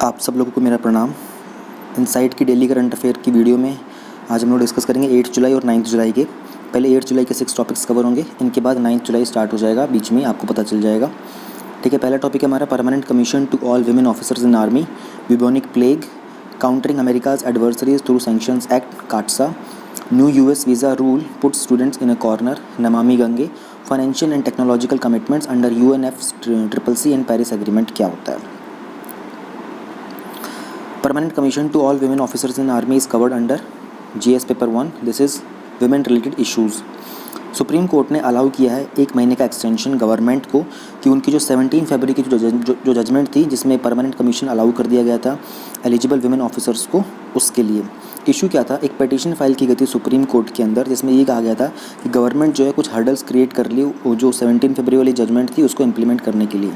आप सब लोगों को मेरा प्रणाम। इनसाइट की डेली करंट अफेयर की वीडियो में आज हम लोग डिस्कस करेंगे 8 जुलाई और 9 जुलाई के। पहले 8 जुलाई के 6 टॉपिक्स कवर होंगे, इनके बाद 9 जुलाई स्टार्ट हो जाएगा, बीच में आपको पता चल जाएगा। ठीक है, पहला टॉपिक है हमारा permanent commission to all women officers in army, bubonic plague, countering America's adversaries through sanctions act CAATSA, new US visa rule put students in a corner, Namami Gange, financial and technological commitments under UNFCCC and Paris Agreement क्या होता है। Permanent Commission to all women officers in army is covered under GS paper 1. This is women related issues. Supreme court ने allow किया है 1 महीने का extension government को कि उनकी जो 17 फरवरी की जो जजमेंट थी जिसमें परमानेंट कमीशन अलाउ कर दिया गया था एलिजिबल वुमेन ऑफिसर्स को, उसके लिए इशू क्या था। एक पिटीशन फाइल की गई थी सुप्रीम कोर्ट के अंदर जिसमें ये कहा गया था कि गवर्नमेंट जो है कुछ हर्डल्स क्रिएट कर ली वो जो 17 फरवरी वाली जजमेंट थी उसको इम्प्लीमेंट करने के लिए।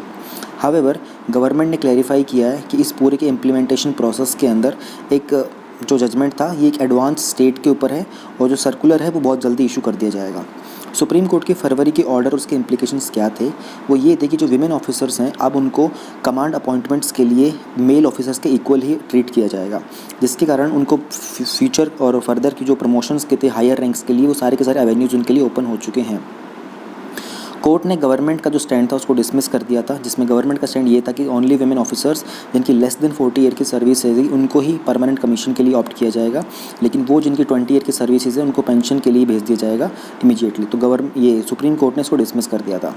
हावेवर गवर्नमेंट ने क्लैरिफाई किया है कि इस पूरे के इम्प्लीमेंटेशन प्रोसेस के अंदर एक जो जजमेंट था ये एक एडवांस स्टेट के ऊपर है और जो सर्कुलर है वो बहुत जल्दी इशू कर दिया जाएगा। सुप्रीम कोर्ट के फरवरी के ऑर्डर उसके इम्प्लीकेशंस क्या थे, वो ये थे कि जो विमेन ऑफिसर्स हैं अब उनको कमांड अपॉइंटमेंट्स के लिए मेल ऑफिसर्स के इक्वल ही ट्रीट किया जाएगा, जिसके कारण उनको फ्यूचर और फर्दर की जो प्रमोशंस के थे हायर रैंक्स के लिए वो सारे के सारे एवेन्यूज़ उनके लिए ओपन हो चुके हैं। कोर्ट ने गवर्नमेंट का जो स्टैंड था उसको डिसमिस कर दिया था, जिसमें गवर्नमेंट का स्टैंड ये था कि ओनली वुमेन ऑफिसर्स जिनकी लेस देन 40 ईयर की सर्विस है उनको ही परमानेंट कमीशन के लिए ऑप्ट किया जाएगा, लेकिन वो जिनकी 20 ईयर की सर्विसेज है उनको पेंशन के लिए भेज दिया जाएगा इमीडिएटली। तो ये सुप्रीम कोर्ट ने इसको डिसमिस कर दिया था।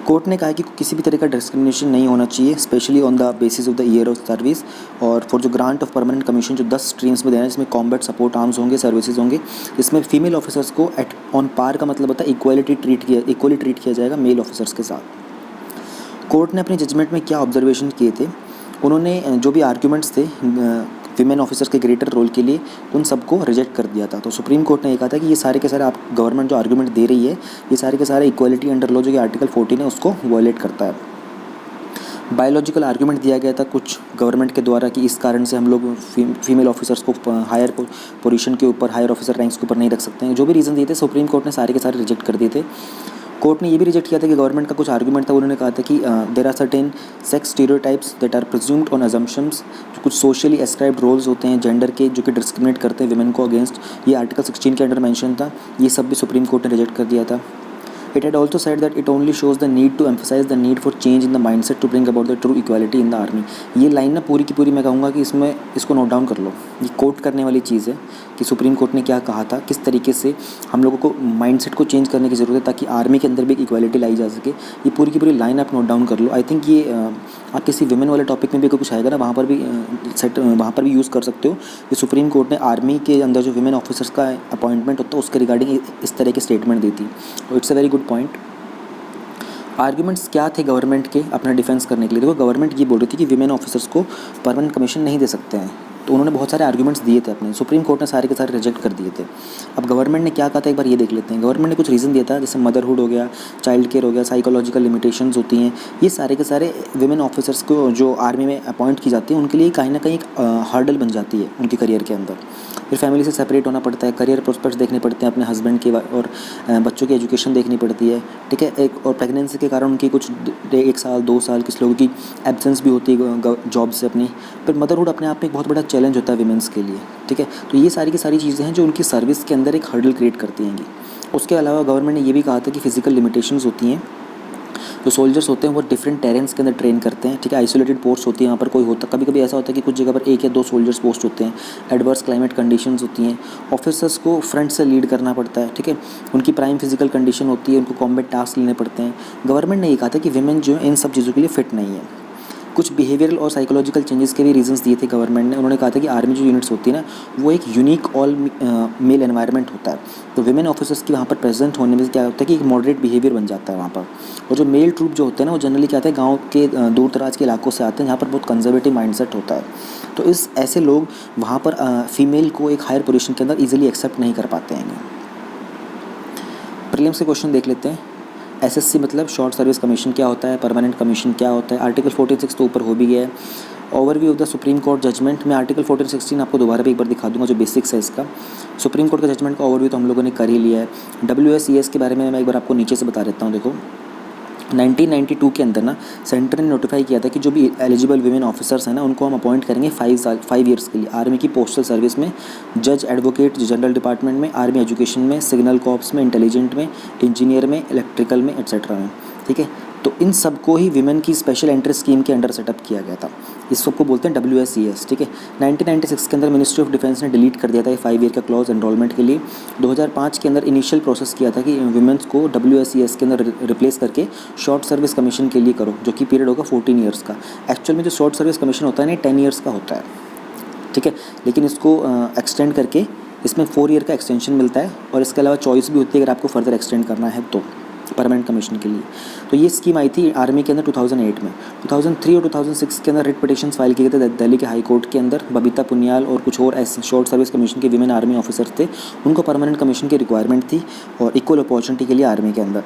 कोर्ट ने कहा कि किसी भी तरह का डिस्क्रिमिनेशन नहीं होना चाहिए, specially on the basis of the year of service, और फॉर जो ग्रांट ऑफ परमानेंट कमीशन जो 10 स्ट्रीम्स में देना है, जिसमें कॉम्बैट सपोर्ट आर्म्स होंगे, सर्विसेज होंगे, जिसमें फीमेल ऑफिसर्स को एट ऑन पार का मतलब होता है इक्वली ट्रीट किया जाएगा मेल ऑफिसर्स के साथ। कोर्ट ने अपने जजमेंट में क्या ऑब्जर्वेशन किए थे, उन्होंने जो भी आर्ग्यूमेंट्स थे विमेन ऑफिसर्स के ग्रेटर रोल के लिए उन सबको रिजेक्ट कर दिया था। तो सुप्रीम कोर्ट ने ये कहा था कि ये सारे के सारे आप गवर्नमेंट जो आर्ग्यूमेंट दे रही है ये सारे के सारे इक्वालिटी अंडर लॉ जो कि आर्टिकल 14 है उसको वायलेट करता है। बायोलॉजिकल आर्ग्यूमेंट दिया गया था कुछ गवर्नमेंट के द्वारा कि इस कारण से हम लोग फीमेल ऑफिसर्स को हायर पोजीशन के ऊपर, हायर ऑफिसर रैंक्स के ऊपर नहीं रख सकते हैं। जो भी रीज़न दिए थे सुप्रीम कोर्ट ने सारे के सारे रिजेक्ट कर दिए थे। कोर्ट ने ये भी रिजेक्ट किया था कि गवर्नमेंट का कुछ आर्गूमेंट था, उन्होंने कहा था कि there are certain sex stereotypes that are presumed on assumptions, जो कुछ सोशली एस्क्राइब्ड रोल्स होते हैं जेंडर के जो कि डिस्क्रिमिनेट करते हैं विमेन को अगेंस्ट, ये आर्टिकल 16 के अंडर मेंशन था, ये सब भी सुप्रीम कोर्ट ने रिजेक्ट कर दिया था। It had also said that it only shows the need to emphasize the need for change in the mindset to bring about the true equality in the army। ये line ना पूरी की पूरी मैं कहूँगा कि इसको नोट डाउन कर लो, ये कोट करने वाली चीज़ है कि सुप्रीम कोर्ट ने क्या कहा था, किस तरीके से हम लोगों को माइंडसेट को चेंज करने की ज़रूरत है ताकि आर्मी के अंदर भी इक्वालिटी लाई जा सके। ये पूरी की पूरी लाइन आप नोट डाउन कर लो। आई थिंक ये आप किसी विमेन वाले टॉपिक में भी कुछ आएगा ना वहाँ पर भी यूज़ कर सकते हो। ये सुप्रीम कोर्ट ने आर्मी के अंदर जो विमेन ऑफिसर्स का अपॉइंटमेंट होता है उसके रिगार्डिंग इस तरह के स्टेटमेंट दी थी। तो it's a very good point. Arguments क्या थे गवर्नमेंट के अपना डिफेंस करने के लिए? देखो गवर्नमेंट ये बोल रही थी कि विमेन ऑफिसर्स को परमानेंट कमीशन नहीं दे सकते हैं, तो उन्होंने बहुत सारे आर्ग्यूमेंट्स दिए थे अपने, सुप्रीम कोर्ट ने सारे के सारे रिजेक्ट कर दिए थे। अब गवर्नमेंट ने क्या कहा था एक बार ये देख लेते हैं। गवर्नमेंट ने कुछ रीज़न दिया था, जैसे मदरहुड हो गया, चाइल्ड केयर हो गया, साइकोलॉजिकल लिमिटेशंस होती हैं, ये सारे के सारे विमेन ऑफिसर्स को जो आर्मी में अपॉइंट की जाती है उनके लिए कहीं ना कहीं एक हर्डल बन जाती है उनके करियर के अंदर। फिर फैमिली से सेपरेट होना पड़ता है, करियर प्रोस्पेक्ट्स देखने पड़ते हैं अपने हस्बैंड के और बच्चों की एजुकेशन देखनी पड़ती है, ठीक है। एक और प्रेगनेंसी के कारण उनकी कुछ 1 साल 2 साल किस लोगों की एब्सेंस भी होती है जॉब से अपनी। फिर मदरहुड अपने आप में एक बहुत बड़ा चैलेंज होता है विमेंस के लिए, ठीक है। तो ये सारी की सारी चीज़ें हैं जो उनकी सर्विस के अंदर एक हर्डल क्रिएट करती हैं। उसके अलावा गवर्नमेंट ने ये भी कहा था कि फिजिकल लिमिटेशंस होती हैं, जो सोल्जर्स होते हैं वो डिफरेंट टेरेंस के अंदर ट्रेन करते हैं, ठीक है। आइसोलेटेड पोस्ट होती है, यहाँ पर कोई होता, कभी कभी ऐसा होता है कि कुछ जगह पर 1 या 2 सोल्जर्स पोस्ट होते हैं, एडवर्स क्लाइमेट कंडीशंस होती हैं, ऑफिसर्स को फ्रंट से लीड करना पड़ता है, ठीक है। उनकी प्राइम फिजिकल कंडीशन होती है, उनको कॉम्बैट टास्क लेने पड़ते हैं। गवर्नमेंट ने ये कहा था कि विमेन जो है इन सब चीज़ों के लिए फिट नहीं है। कुछ बिहेवियरल और साइकोलॉजिकल चेंजेस के भी रीजंस दिए थे गवर्नमेंट ने। उन्होंने कहा था कि आर्मी जो यूनिट्स होती है ना वो एक यूनिक ऑल मेल एनवायरनमेंट होता है, तो विमेन ऑफिसर्स की वहाँ पर प्रेजेंट होने में क्या होता है कि एक मॉडरेट बिहेवियर बन जाता है वहाँ पर। और जो मेल ट्रूप जो होते हैं ना वो जनरली क्या होता है गाँव के दूर दराज के इलाकों से आते हैं जहाँ पर बहुत कंजर्वेटिव माइंडसेट होता है, तो ऐसे लोग वहाँ पर फीमेल को एक हायर पोजीशन के अंदर ईजिली एक्सेप्ट नहीं कर पाते हैं। प्रीलिम्स के क्वेश्चन देख लेते हैं। SSC मतलब शॉर्ट सर्विस कमीशन क्या होता है, परमानेंट कमीशन क्या होता है, आर्टिकल 46 तो ऊपर हो भी गया है। Overview of the supreme court judgment में आर्टिकल 14-16 आपको दोबारा भी एक बार दिखा दूंगा जो बेसिक्स है इसका। सुप्रीम कोर्ट का जजमेंट का ओवरव्यू तो हम लोगों ने कर ही लिया है। WSES के बारे में मैं एक बार आपको नीचे से बता देता हूँ। देखो 1992 के अंदर ना सेंटर ने नोटिफाई किया था कि जो भी एलिजिबल वीमेन ऑफिसर्स हैं ना उनको हम अपॉइंट करेंगे 5 ईयर्स के लिए आर्मी की पोस्टल सर्विस में, जज एडवोकेट जनरल डिपार्टमेंट में, आर्मी एजुकेशन में, सिग्नल कॉर्प्स में, इंटेलिजेंट में, इंजीनियर में, इलेक्ट्रिकल में, एट्सेट्रा में। ठीक है, तो इन सबको ही विमेन की स्पेशल एंट्री स्कीम के अंडर सेटअप किया गया था। इस सबको बोलते हैं WSES। ठीक है, 1996 के अंदर मिनिस्ट्री ऑफ डिफेंस ने डिलीट कर दिया था ये 5 ईयर का क्लॉज एनरोलमेंट के लिए। 2005 के अंदर इनिशियल प्रोसेस किया था कि वुमेन्स को WSES के अंदर रिप्लेस करके शॉर्ट सर्विस कमीशन के लिए करो, जो कि पीरियड होगा 14 ईयर्स का। एक्चुअल में जो शॉर्ट सर्विस कमीशन होता है ना 10 ईयर्स का होता है। ठीक है, लेकिन इसको एक्सटेंड करके इसमें 4 ईयर का एक्सटेंशन मिलता है और इसके अलावा चॉइस भी होती है अगर आपको फर्दर एक्सटेंड करना है तो परमानेंट कमीशन के लिए। तो ये स्कीम आई थी आर्मी के अंदर 2008 में। 2003 और 2006 के अंदर रिट पिटिशंस फाइल किए गए थे दिल्ली के हाई कोर्ट के अंदर। बबीता पुनियाल और कुछ और ऐसे शॉर्ट सर्विस कमीशन के विमेन आर्मी ऑफिसर्स थे, उनको परमानेंट कमीशन की रिक्वायरमेंट थी और इक्वल अपॉर्चुनिटी के लिए आर्मी के अंदर।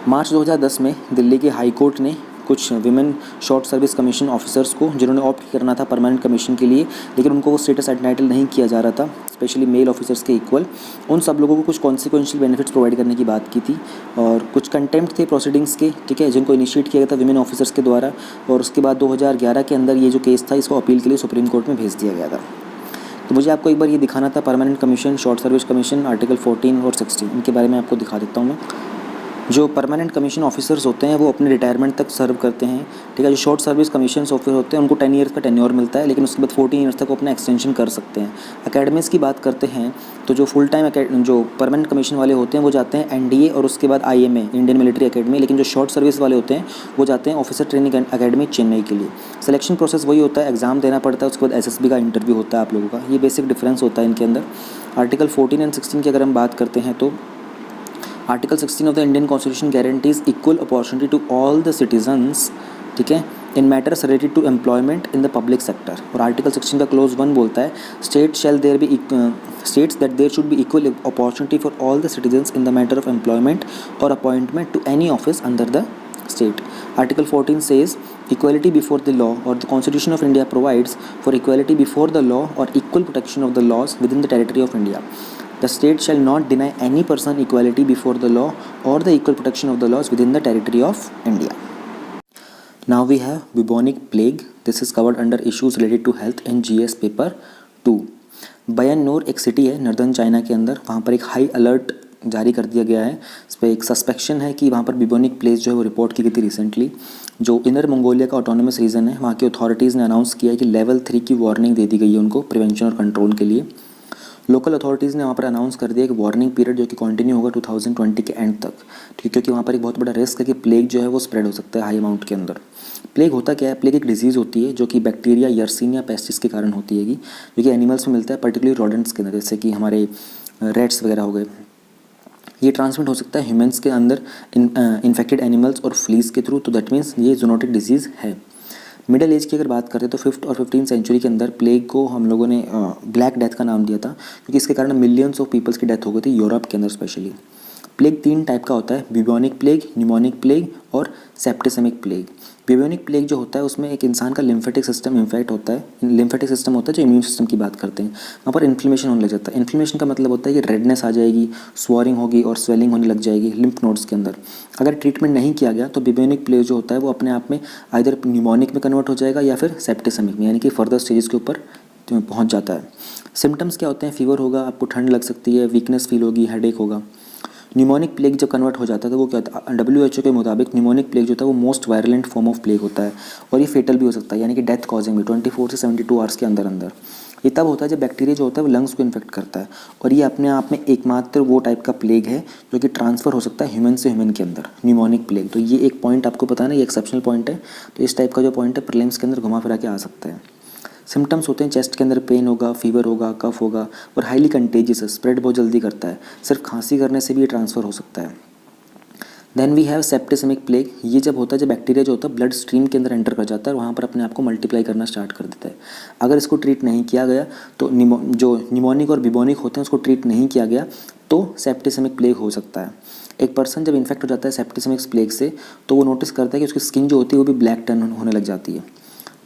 मार्च 2010 में दिल्ली के हाई कोर्ट ने कुछ women short service commission officers को, जिन्होंने ऑप्ट करना था परमानेंट कमीशन के लिए लेकिन उनको वो स्टेटस एंटाइटल नहीं किया जा रहा था, स्पेशली मेल ऑफिसर्स के इक्वल, उन सब लोगों को कुछ कॉन्सिक्वेंशियल बेनिफिट्स प्रोवाइड करने की बात की थी और कुछ कंटेम्प्ट थे प्रोसीडिंग्स के। ठीक है, जिनको इनिशिएट किया गया था विमेन ऑफिसर्स के द्वारा और उसके बाद 2011 के अंदर ये जो केस था इसको अपील के लिए सुप्रीम कोर्ट में भेज दिया गया था। तो मुझे आपको एक बार ये दिखाना था permanent commission, short service commission, article 14 और 16, इनके बारे में आपको दिखा देता हूँ मैं। जो परमानेंट कमीशन ऑफिसर्स होते हैं वो अपने रिटायरमेंट तक सर्व करते हैं। ठीक है, जो शॉर्ट सर्विस कमीशन ऑफिसर होते हैं उनको 10 ईयर्स का टेन्योर मिलता है, लेकिन उसके बाद 14 ईयर्स तक वो अपना एक्सटेंशन कर सकते हैं। अकेडमीज़ की बात करते हैं तो जो फुल टाइम जो परमानेंट कमीशन वाले होते हैं वो जाते हैं NDA और उसके बाद IMA, इंडियन मिलिट्री अकेडमी, लेकिन जो शॉर्ट सर्विस वाले होते हैं वो जाते हैं ऑफिसर ट्रेनिंग अकेडमी चेन्नई के लिए। सिलेक्शन प्रोसेस वही होता है, एग्जाम देना पड़ता है, उसके बाद SSB का इंटरव्यू होता है आप लोगों का। ये बेसिक डिफरेंस होता है इनके अंदर। आर्टिकल 14 एंड 16 की अगर हम बात करते हैं तो article 16 of the Indian constitution guarantees equal opportunity to all the citizens, ठीक है, in matters related to employment in the public sector. और आर्टिकल 16 का क्लोज 1 बोलता है states that there should be equal opportunity for all the citizens in the matter of employment और appointment to any office under the state. Article 14 says equality before the law, or the Constitution of India provides for equality before the law or equal protection of the laws within the territory of India. The state shall not deny any person equality before the law or the equal protection of the laws within the territory of India. Now we have bubonic plague. This is covered under issues related to health in GS paper 2. बयानूर एक city है northern China के अंदर, वहाँ पर एक high alert जारी कर दिया गया है। इस पर एक सस्पेक्शन है कि वहाँ पर बिबोनिक प्लेग जो है वो रिपोर्ट की गई थी रिसेंटली। जो इनर मंगोलिया का ऑटोनोमस रीजन है वहाँ की अथॉरिटीज़ ने अनाउंस किया है कि लेवल 3 की वार्निंग दे दी गई है उनको प्रिवेंशन और कंट्रोल के लिए। लोकल अथॉरिटीज़ ने वहाँ पर अनाउंस कर दिया कि वार्निंग पीरियड जो कि कंटिन्यू होगा 2020 के एंड तक, ठीक, क्योंकि वहाँ पर एक बहुत बड़ा रिस्क है कि प्लेग जो है वो स्प्रेड हो सकता है हाई अमाउंट के अंदर। प्लेग होता क्या है? प्लेग एक डिजीज़ होती है जो कि बैक्टीरिया, यर्सीनिया पेस्टिस के कारण होती है, जो कि एनिमल्स में मिलता है, पर्टिकुलरली रोडेंट्स के अंदर, जैसे कि हमारे रेट्स वगैरह हो गए। ये ट्रांसमिट हो सकता है ह्यूमंस के अंदर इन्फेक्टेड एनिमल्स और फ्लीज के थ्रू, तो दैट मीन्स ये जूनोटिक डिजीज़ है। मिडिल एज की अगर बात करें तो 5th और 15th सेंचुरी के अंदर प्लेग को हम लोगों ने ब्लैक डेथ का नाम दिया था, क्योंकि इसके कारण मिलियंस ऑफ पीपल्स की डेथ हो गई थी यूरोप के अंदर स्पेशली। प्लेग 3 टाइप का होता है, बिबोनिक प्लेग, न्यूमोनिक प्लेग और सेप्टिसेमिक प्लेग। बिबोनिक प्लेग जो होता है उसमें एक इंसान का लिम्फेटिक सिस्टम इन्फेक्ट होता है। लिम्फेटिक सिस्टम होता है जो इम्यून सिस्टम की बात करते हैं, वहाँ पर इन्फ्लेमेशन होने लग जाता है। इन्फ्लेमेशन का मतलब होता है कि रेडनेस आ जाएगी, स्वॉरिंग होगी और स्वेलिंग होने लग जाएगी लिम्फ नोड्स के अंदर। अगर ट्रीटमेंट नहीं किया गया तो बिबोनिक प्लेग जो होता है वो अपने आप में आइदर न्यूमोनिक में कन्वर्ट हो जाएगा या फिर सेप्टिसेमिक में, यानी कि फर्दर स्टेजेस के ऊपर पहुँच जाता है। सिम्टम्स क्या होते हैं? फीवर होगा, आपको ठंड लग सकती है, वीकनेस फील होगी, हेडेक होगा। न्यूमोनिक प्लेग जब कन्वर्ट हो जाता है तो वो क्या होता है? WHO के मुताबिक न्यूमोनिक प्लेग जो होता है वो most violent form of plague होता है और ये फेटल भी हो सकता है, यानी कि डेथ कॉजिंग भी 24 से 72 आवर्स के अंदर अंदर। ये तब होता है जब बैक्टीरिया जो होता है वो लंग्स को इन्फेक्ट करता है, और ये अपने आप में एकमात्र वो टाइप का प्लेग है जो कि ट्रांसफ़र हो सकता है ह्यूमन से ह्यूमन के अंदर, न्यूमोनिक प्लेग। तो ये एक पॉइंट आपको पता है ना, ये एक्सेप्शनल पॉइंट है। तो इस टाइप का जो पॉइंट है प्रीलिम्स के अंदर घुमा फिरा के आ सकता है। सिम्टम्स होते हैं चेस्ट के अंदर पेन होगा, फीवर होगा, कफ होगा और हाईली कंटेजियस है, स्प्रेड बहुत जल्दी करता है, सिर्फ खांसी करने से भी ये ट्रांसफ़र हो सकता है। Then we have septicemic plague. ये जब होता है जब बैक्टीरिया जो होता है ब्लड स्ट्रीम के अंदर एंटर कर जाता है और वहाँ पर अपने आप को मल्टीप्लाई करना स्टार्ट कर देता है। अगर इसको ट्रीट नहीं किया गया तो जो न्यूमोनिक और बिबोनिक होते हैं उसको ट्रीट नहीं किया गया तो सेप्टिसेमिक प्लेग हो सकता है। एक पर्सन जब इन्फेक्ट हो जाता है सेप्टिसेमिक प्लेग से तो वो नोटिस करता है कि उसकी स्किन जो होती है वो भी ब्लैक टर्न होने लग जाती है।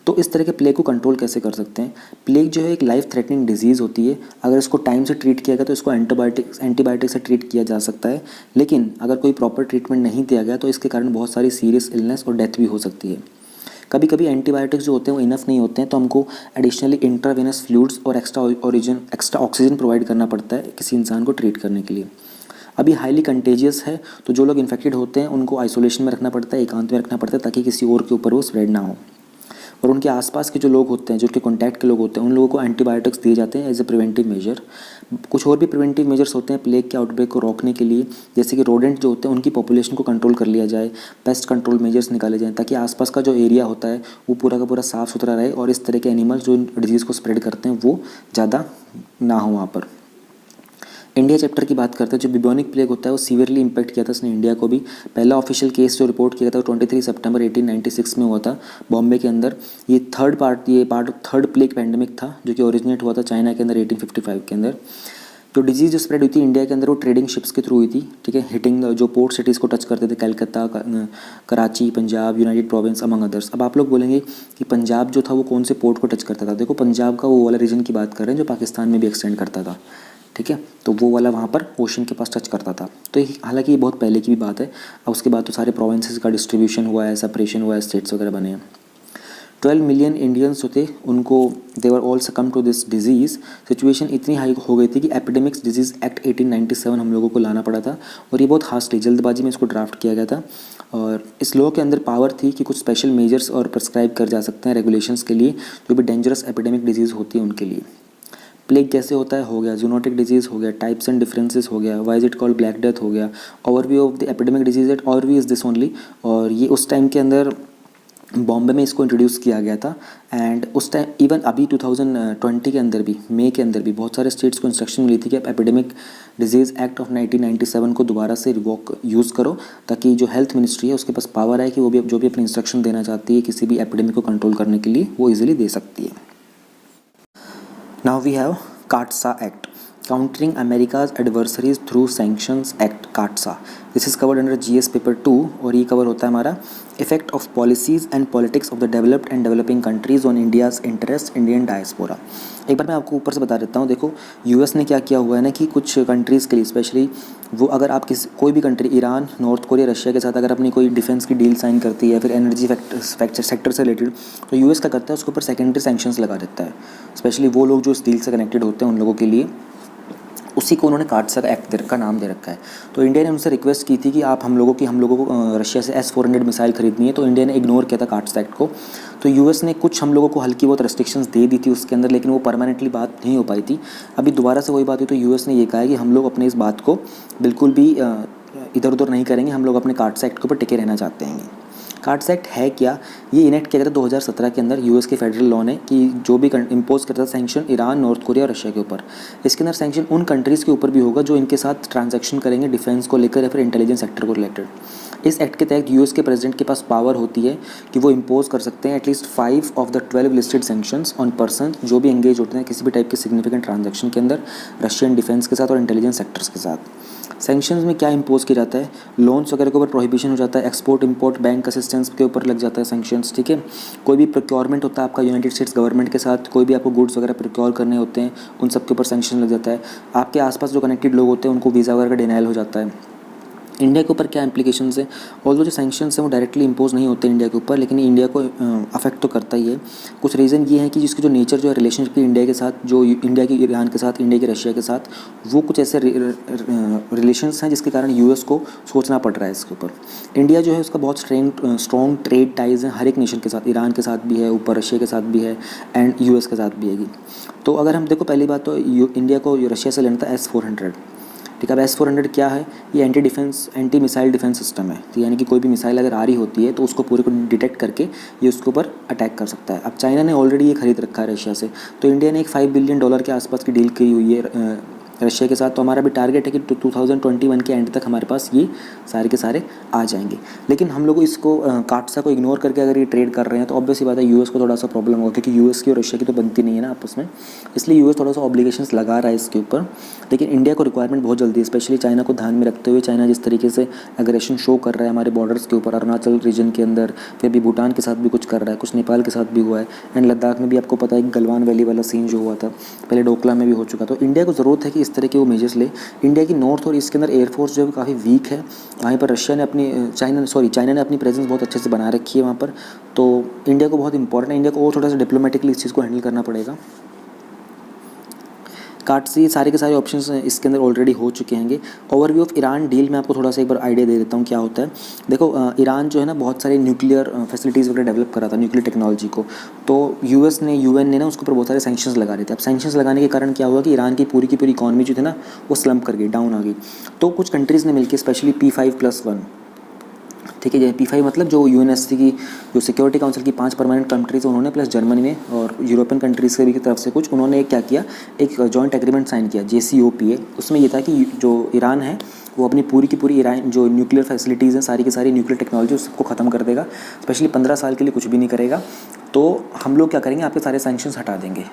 तो इस तरह के प्लेग को कंट्रोल कैसे कर सकते हैं? प्लेग जो है एक लाइफ थ्रेटनिंग डिजीज़ होती है। अगर इसको टाइम से ट्रीट किया गया तो इसको एंटीबायोटिक से ट्रीट किया जा सकता है, लेकिन अगर कोई प्रॉपर ट्रीटमेंट नहीं दिया गया तो इसके कारण बहुत सारी सीरियस इलनेस और डेथ भी हो सकती है। कभी कभी एंटीबायोटिक्स जो होते हैं वो इनफ नहीं होते हैं, तो हमको एडिशनली इंट्रावेनस फ्लूइड्स और एक्स्ट्रा ऑक्सीजन प्रोवाइड करना पड़ता है किसी इंसान को ट्रीट करने के लिए। अभी हाईली कंटेजियस है, तो जो लोग इन्फेक्टेड होते हैं उनको आइसोलेशन में रखना पड़ता है, एकांत में रखना पड़ता है, ताकि किसी और के ऊपर वो स्प्रेड ना हो। और उनके आसपास के जो लोग होते हैं, जो उनके कॉन्टैक्ट के लोग होते हैं, उन लोगों को एंटीबायोटिक्स दिए जाते हैं एज ए प्रिवेंटिव मेजर। कुछ और भी प्रिवेंटिव मेजर्स होते हैं प्लेग के आउटब्रेक को रोकने के लिए, जैसे कि रोडेंट जो होते हैं उनकी पॉपुलेशन को कंट्रोल कर लिया जाए, पेस्ट कंट्रोल मेजर्स निकाले जाएँ, ताकि आसपास का जो एरिया होता है वो पूरा का पूरा साफ़ सुथरा रहे और इस तरह के एनिमल्स जो डिजीज़ को स्प्रेड करते हैं वो ज़्यादा ना हो वहाँ पर। इंडिया चैप्टर की बात करते हैं, जो बिबोनिक प्लेग होता है वो सीवियरली इम्पैक्ट किया था इसने इंडिया को भी। पहला ऑफिशियल केस जो रिपोर्ट किया था वो 23 सितंबर 1896 में हुआ था बॉम्बे के अंदर। ये थर्ड प्लेग पैंडेमिक था जो कि ओरिजिनेट हुआ था चाइना के अंदर 1855 के अंदर। जो डिजीज़ जो स्प्रेड हुई थी इंडिया के अंदर वो ट्रेडिंग शिप्स के थ्रू हुई थी, ठीक है, हिटिंग जो पोर्ट सिटीज़ को टच करते थे, Calcutta, Karachi, Punjab, United province among others. अब आप लोग बोलेंगे कि पंजाब जो था वो कौन से पोर्ट को टच करता था? देखो, पंजाब का वो वाला रीजन की बात कर रहे हैं जो पाकिस्तान में भी एक्सटेंड करता था, ठीक है, तो वो वाला वहाँ पर ओशन के पास टच करता था। तो हालांकि ये बहुत पहले की भी बात है। अब उसके बाद तो सारे प्रोविंसेस का डिस्ट्रीब्यूशन हुआ है, सेपरेशन हुआ है, स्टेट्स वगैरह बने हैं। 12 मिलियन इंडियंस होते उनको they were all succumb to this disease. Situation इतनी हाई हो गई थी कि एपिडेमिक्स डिजीज़ एक्ट 1897 हम लोगों को लाना पड़ा था, और ये बहुत हास्टली जल्दबाजी में इसको ड्राफ्ट किया गया था। और इस लॉ के अंदर पावर थी कि कुछ स्पेशल मेजर्स और प्रिस्क्राइब कर जा सकते हैं रेगुलेशंस के लिए, जो भी डेंजरस एपिडेमिक डिजीज़ होती है उनके लिए। प्लेग कैसे होता है? हो गया। जूनोटिक डिजीज़ हो गया। टाइप्स एंड डिफरेंसेस हो गया। Why is it called black death हो गया। Overview of the epidemic disease at overview is this only. और ये उस टाइम के अंदर बॉम्बे में इसको इंट्रोड्यूस किया गया था। एंड उस टाइम इवन अभी 2020 के अंदर भी, मई के अंदर भी बहुत सारे स्टेट्स को इंस्ट्रक्शन मिली थी कि आप एपिडेमिक डिजीज़ एक्ट ऑफ 1997 को दोबारा से रिवॉक यूज़ करो, ताकि जो हेल्थ मिनिस्ट्री है उसके पास पावर है कि वो भी जो भी अपनी इंस्ट्रक्शन देना चाहती है किसी भी एपिडेमिक को कंट्रोल करने के लिए, वो ईजिली दे सकती है। Now we have CAATSA Act, Countering America's Adversaries Through Sanctions Act, CAATSA. This is covered under GS paper 2, और ये कवर होता है हमारा effect of policies and politics of the developed and developing countries on India's interest, Indian diaspora. एक बार मैं आपको ऊपर से बता देता हूँ। देखो, US ने क्या किया हुआ है ना कि कुछ कंट्रीज़ के लिए स्पेशली वो, अगर आप कोई भी country, Iran, north Korea, Russia के साथ अगर अपनी कोई डिफेंस की डील साइन करती है, फिर एनर्जी सेक्टर से रिलेटेड, तो US क्या करता है, उसके ऊपर सेकेंडरी सैंक्शंस लगा देता है। स्पेशली वो लोग जो इस डील से कनेक्टेड होते हैं उन लोगों के लिए, उसी को उन्होंने CAATSA एक्ट का नाम दे रखा है। तो इंडिया ने उनसे रिक्वेस्ट की थी कि आप हम लोगों को रशिया से S-400 मिसाइल खरीदनी है, तो इंडिया ने इग्नोर किया था CAATSA एक्ट को। तो US ने कुछ हम लोगों को हल्की बहुत रेस्ट्रिक्शंस दे दी थी उसके अंदर, लेकिन वो परमानेंटली बात नहीं हो पाई थी। अभी दोबारा से वही बात हुई, तो US ने ये कहा है कि हम लोग अपने इस बात को बिल्कुल भी इधर उधर नहीं करेंगे, हम लोग अपने CAATSA एक्ट के ऊपर टिके रहना चाहते हैं। CAATSA एक्ट है क्या? ये इनेक्ट किया गया था 2017 के अंदर US के फेडरल लॉ ने, कि जो भी इम्पोज करता था सैंक्शन ईरान, नॉर्थ कोरिया और रशिया के ऊपर, इसके अंदर सैंक्शन उन कंट्रीज़ के ऊपर भी होगा जो इनके साथ ट्रांजैक्शन करेंगे डिफेंस को लेकर या फिर इंटेलिजेंस सेक्टर को रिलेटेड। इस एक्ट के तहत US के प्रेसिडेंट के पास पावर होती है कि वो इम्पोज कर सकते हैं at least 5 of the 12 listed sanctions on person जो भी एंगेज होते हैं किसी भी टाइप के सिग्निफिकेंट ट्रांजैक्शन के अंदर रशियन डिफेंस के साथ और इंटेलिजेंस सेक्टर्स के साथ। सैंक्शंस में क्या इम्पोज किया जाता है? लोन्स वगैरह के ऊपर प्रोहिबिशन हो जाता है, एक्सपोर्ट इंपोर्ट, बैंक असिस्टेंस के ऊपर लग जाता है सैंक्शंस, ठीक है। कोई भी प्रोक्योरमेंट होता है आपका यूनाइटेड स्टेट्स गवर्नमेंट के साथ, कोई भी आपको गुड्स वगैरह प्रोक्योर करने होते हैं, उन सब के ऊपर सैंक्शन लग जाता है। आपके आसपास जो कनेक्टेड लोग होते हैं उनको वीज़ा वगैरह का डिनायल हो जाता है। इंडिया के ऊपर क्या इंप्लीकेशंस है? ऑल्दो जो सैंक्शंस हैं वो डायरेक्टली इंपोज नहीं होते इंडिया के ऊपर, लेकिन इंडिया को अफेक्ट तो करता ही है। कुछ रीज़न ये है कि जिसकी जो नेचर जो है रिलेशनशिप की इंडिया के साथ, जो इंडिया की ईरान के साथ, इंडिया की रशिया के साथ, वो कुछ ऐसे रिलेशंस हैं जिसके कारण US को सोचना पड़ रहा है इसके ऊपर। इंडिया जो है उसका बहुत स्ट्रॉन्ग ट्रेड टाइज़ हैं हर एक नेशन के साथ, ईरान के साथ भी है, ऊपर रशिया के साथ भी है, एंड US के साथ भी है। तो अगर हम देखो, पहली बात तो इंडिया को रशिया से लेना था S-400, ठीक है। अब S-400 क्या है? ये एंटी मिसाइल डिफेंस सिस्टम है। तो यानी कि कोई भी मिसाइल अगर आ रही होती है तो उसको पूरे को डिटेक्ट करके ये उसके ऊपर अटैक कर सकता है। अब चाइना ने ऑलरेडी ये खरीद रखा है रशिया से, तो इंडिया ने एक $5 बिलियन के आसपास की डील की हुई है रशिया के साथ। तो हमारा भी टारगेट है कि 2021 के एंड तक हमारे पास ये सारे के सारे आ जाएंगे। लेकिन हम लोग इसको काटसा को इग्नोर करके अगर ये ट्रेड कर रहे हैं तो ऑब्वियसली बात है यूएस को थोड़ा सा प्रॉब्लम होगा, क्योंकि यूएस की और रशिया की तो बनती नहीं है ना आपस में, इसलिए यूएस थोड़ा सा ऑब्लिगेशंस लगा रहा है इसके ऊपर। लेकिन इंडिया को रिक्वायरमेंट बहुत जल्दी है, स्पेशली चाइना को ध्यान में रखते हुए। चाइना जिस तरीके से एग्रेशन शो कर रहा है हमारे बॉर्डर्स के ऊपर, अरुणाचल रीजन के अंदर, फिर भी भूटान के साथ भी कुछ कर रहा है, कुछ नेपाल के साथ भी हुआ है, एंड लद्दाख में भी आपको पता है गलवान वैली वाला सीन जो हुआ था, पहले डोकला में भी हो चुका। तो इंडिया को ज़रूरत है कि इस तरह के वो मेजर्स ले। इंडिया की नॉर्थ और ईस्ट के अंदर एयरफोर्स जो है काफ़ी वीक है, वहीं पर रशिया ने अपनी चाइना ने अपनी प्रेजेंस बहुत अच्छे से बना रखी है वहाँ पर। तो इंडिया को बहुत इंपॉर्टेंट है, इंडिया को और थोड़ा सा डिप्लोमेटिकली इस चीज़ को हैंडल करना पड़ेगा। कार्ड से सारे के सारे ऑप्शंस इसके अंदर ऑलरेडी हो चुके हैं। ओवरव्यू ऑफ ईरान डील में आपको थोड़ा सा एक बार आइडिया दे देता हूँ क्या होता है। देखो ईरान जो है ना बहुत सारे न्यूक्लियर फैसिलिटीज़ वगैरह डेवलप करा था, न्यूक्लियर टेक्नोलॉजी को। तो यूएन ने ना उसके ऊपर बहुत सारे सैंक्शंस लगा रहे थे। अब सैंक्शंस लगाने के कारण क्या हुआ कि ईरान की पूरी इकॉनमी जो थी ना वो स्लम्प कर गई, डाउन आ गई। तो कुछ कंट्रीज़ ने मिलकर स्पेशली P5+1, ठीक है, P5 मतलब जो यूएनएससी की जो सिक्योरिटी काउंसिल की 5 परमानेंट कंट्रीज़ उन्होंने, प्लस जर्मनी में और यूरोपियन कंट्रीज़ के भी की तरफ से कुछ, उन्होंने क्या किया, एक जॉइंट एग्रीमेंट साइन किया JCPOA। उसमें ये था कि जो ईरान है वो अपनी पूरी की पूरी ईरान जो न्यूक्लियर फैसिलिटीज़ हैं, सारी की सारी न्यूक्लियर टेक्नोलॉजी उसको ख़त्म कर देगा, स्पेशली 15 साल के लिए कुछ भी नहीं करेगा। तो हम लोग क्या करेंगे, आपके सारे सैंक्शंस हटा देंगे।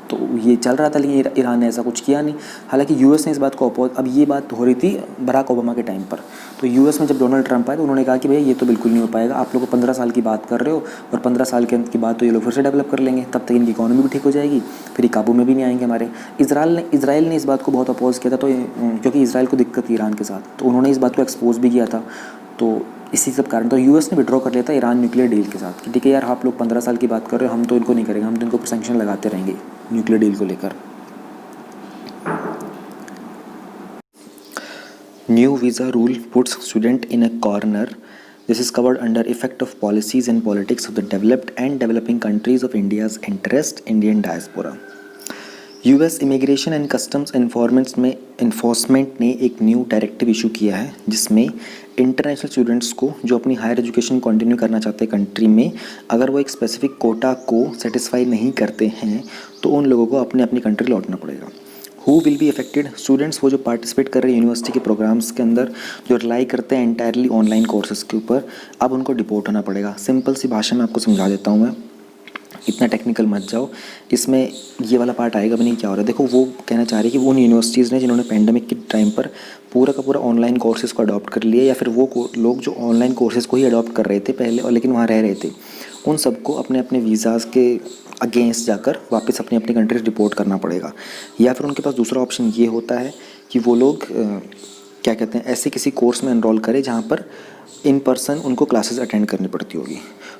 तो ये चल रहा था, लेकिन ईरान ने ऐसा कुछ किया नहीं। हालांकि यूएस ने इस बात को अपोज, अब ये बात हो रही थी बराक ओबामा के टाइम पर। तो यूएस में जब डोनाल्ड ट्रंप आए तो उन्होंने कहा कि भैया ये तो बिल्कुल नहीं हो पाएगा, आप लोग 15 साल की बात कर रहे हो, और 15 साल के बाद तो ये लोग फिर से डेवलप कर लेंगे, तब तक इनकी इकॉनमी भी ठीक हो जाएगी, फिर ये काबू में भी नहीं आएंगे हमारे। इसराइल ने इस बात को बहुत अपोज किया था, तो क्योंकि इसराइल को दिक्कत थी ईरान के साथ, तो उन्होंने इस बात को एक्सपोज भी किया था। तो इसी सब कारण तो यूएस ने विड्रॉ कर लिया था ईरान न्यूक्लियर डील के साथ कि ठीक है यार, आप लोग 15 साल की बात कर रहे हो, हम तो इनको नहीं करेंगे, हम तो इनको सैंक्शन लगाते रहेंगे न्यूक्लियर डील को लेकर। New visa rule puts student in a corner. This is covered under effect of policies and politics of the developed and developing countries of India's interest Indian diaspora. US immigration and customs enforcement ने एक new directive issue किया है, जिसमें international students को जो अपनी higher education continue करना चाहते हैं कंट्री में, अगर वो एक स्पेसिफिक कोटा को सेटिस्फाई नहीं करते हैं तो उन लोगों को अपने अपनी कंट्री लौटना पड़ेगा। Who will be affected? Students वो जो पार्टिसिपेट कर रहे हैं यूनिवर्सिटी के प्रोग्राम्स के अंदर, जो रिलाई करते हैं एंटायरली ऑनलाइन कोर्सेज के ऊपर, अब उनको डिपोर्ट होना पड़ेगा। सिंपल सी भाषा में आपको समझा देता हूँ मैं, इतना टेक्निकल मत जाओ, इसमें ये वाला पार्ट आएगा भी नहीं क्या हो रहा है। देखो वो कहना चाह रही है कि वो उन यूनिवर्सिटीज़ ने जिन्होंने पेंडेमिक के टाइम पर पूरा का पूरा ऑनलाइन कोर्सेज़ को अडॉप्ट कर लिया, या फिर वो लोग जो ऑनलाइन कोर्सेज़ को ही अडॉप्ट कर रहे थे पहले और लेकिन वहाँ रह रहे थे, उन सबको अपने अपने वीज़ाज़ के अगेंस्ट जाकर वापस अपनी अपनी कंट्रीज रिपोर्ट करना पड़ेगा। या फिर उनके पास दूसरा ऑप्शन ये होता है कि वो लोग क्या कहते हैं, ऐसे किसी कोर्स में एनरोल करें जहाँ पर इन पर्सन उनको क्लासेस अटेंड करनी पड़ती होगी।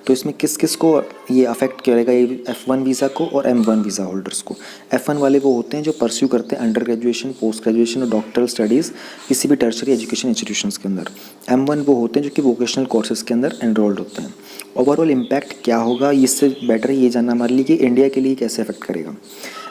तो इसमें किस किस को ये अफेक्ट करेगा, ये F1 वीज़ा को और M1 वीज़ा होल्डर्स को। F1 वाले वो होते हैं जो परस्यू करते हैं अंडर ग्रेजुएशन, पोस्ट ग्रेजुएशन और डॉक्टरल स्टडीज़ किसी भी टर्शरी एजुकेशन इंस्टीट्यूशंस के अंदर। M1 वो होते हैं जो कि वोकेशनल कोर्सेज़ के अंदर एनरोल्ड होते हैं। ओवरऑल इम्पैक्ट क्या होगा, इससे बेटर ये जानना हमारे लिए कि इंडिया के लिए कैसे अफेक्ट करेगा।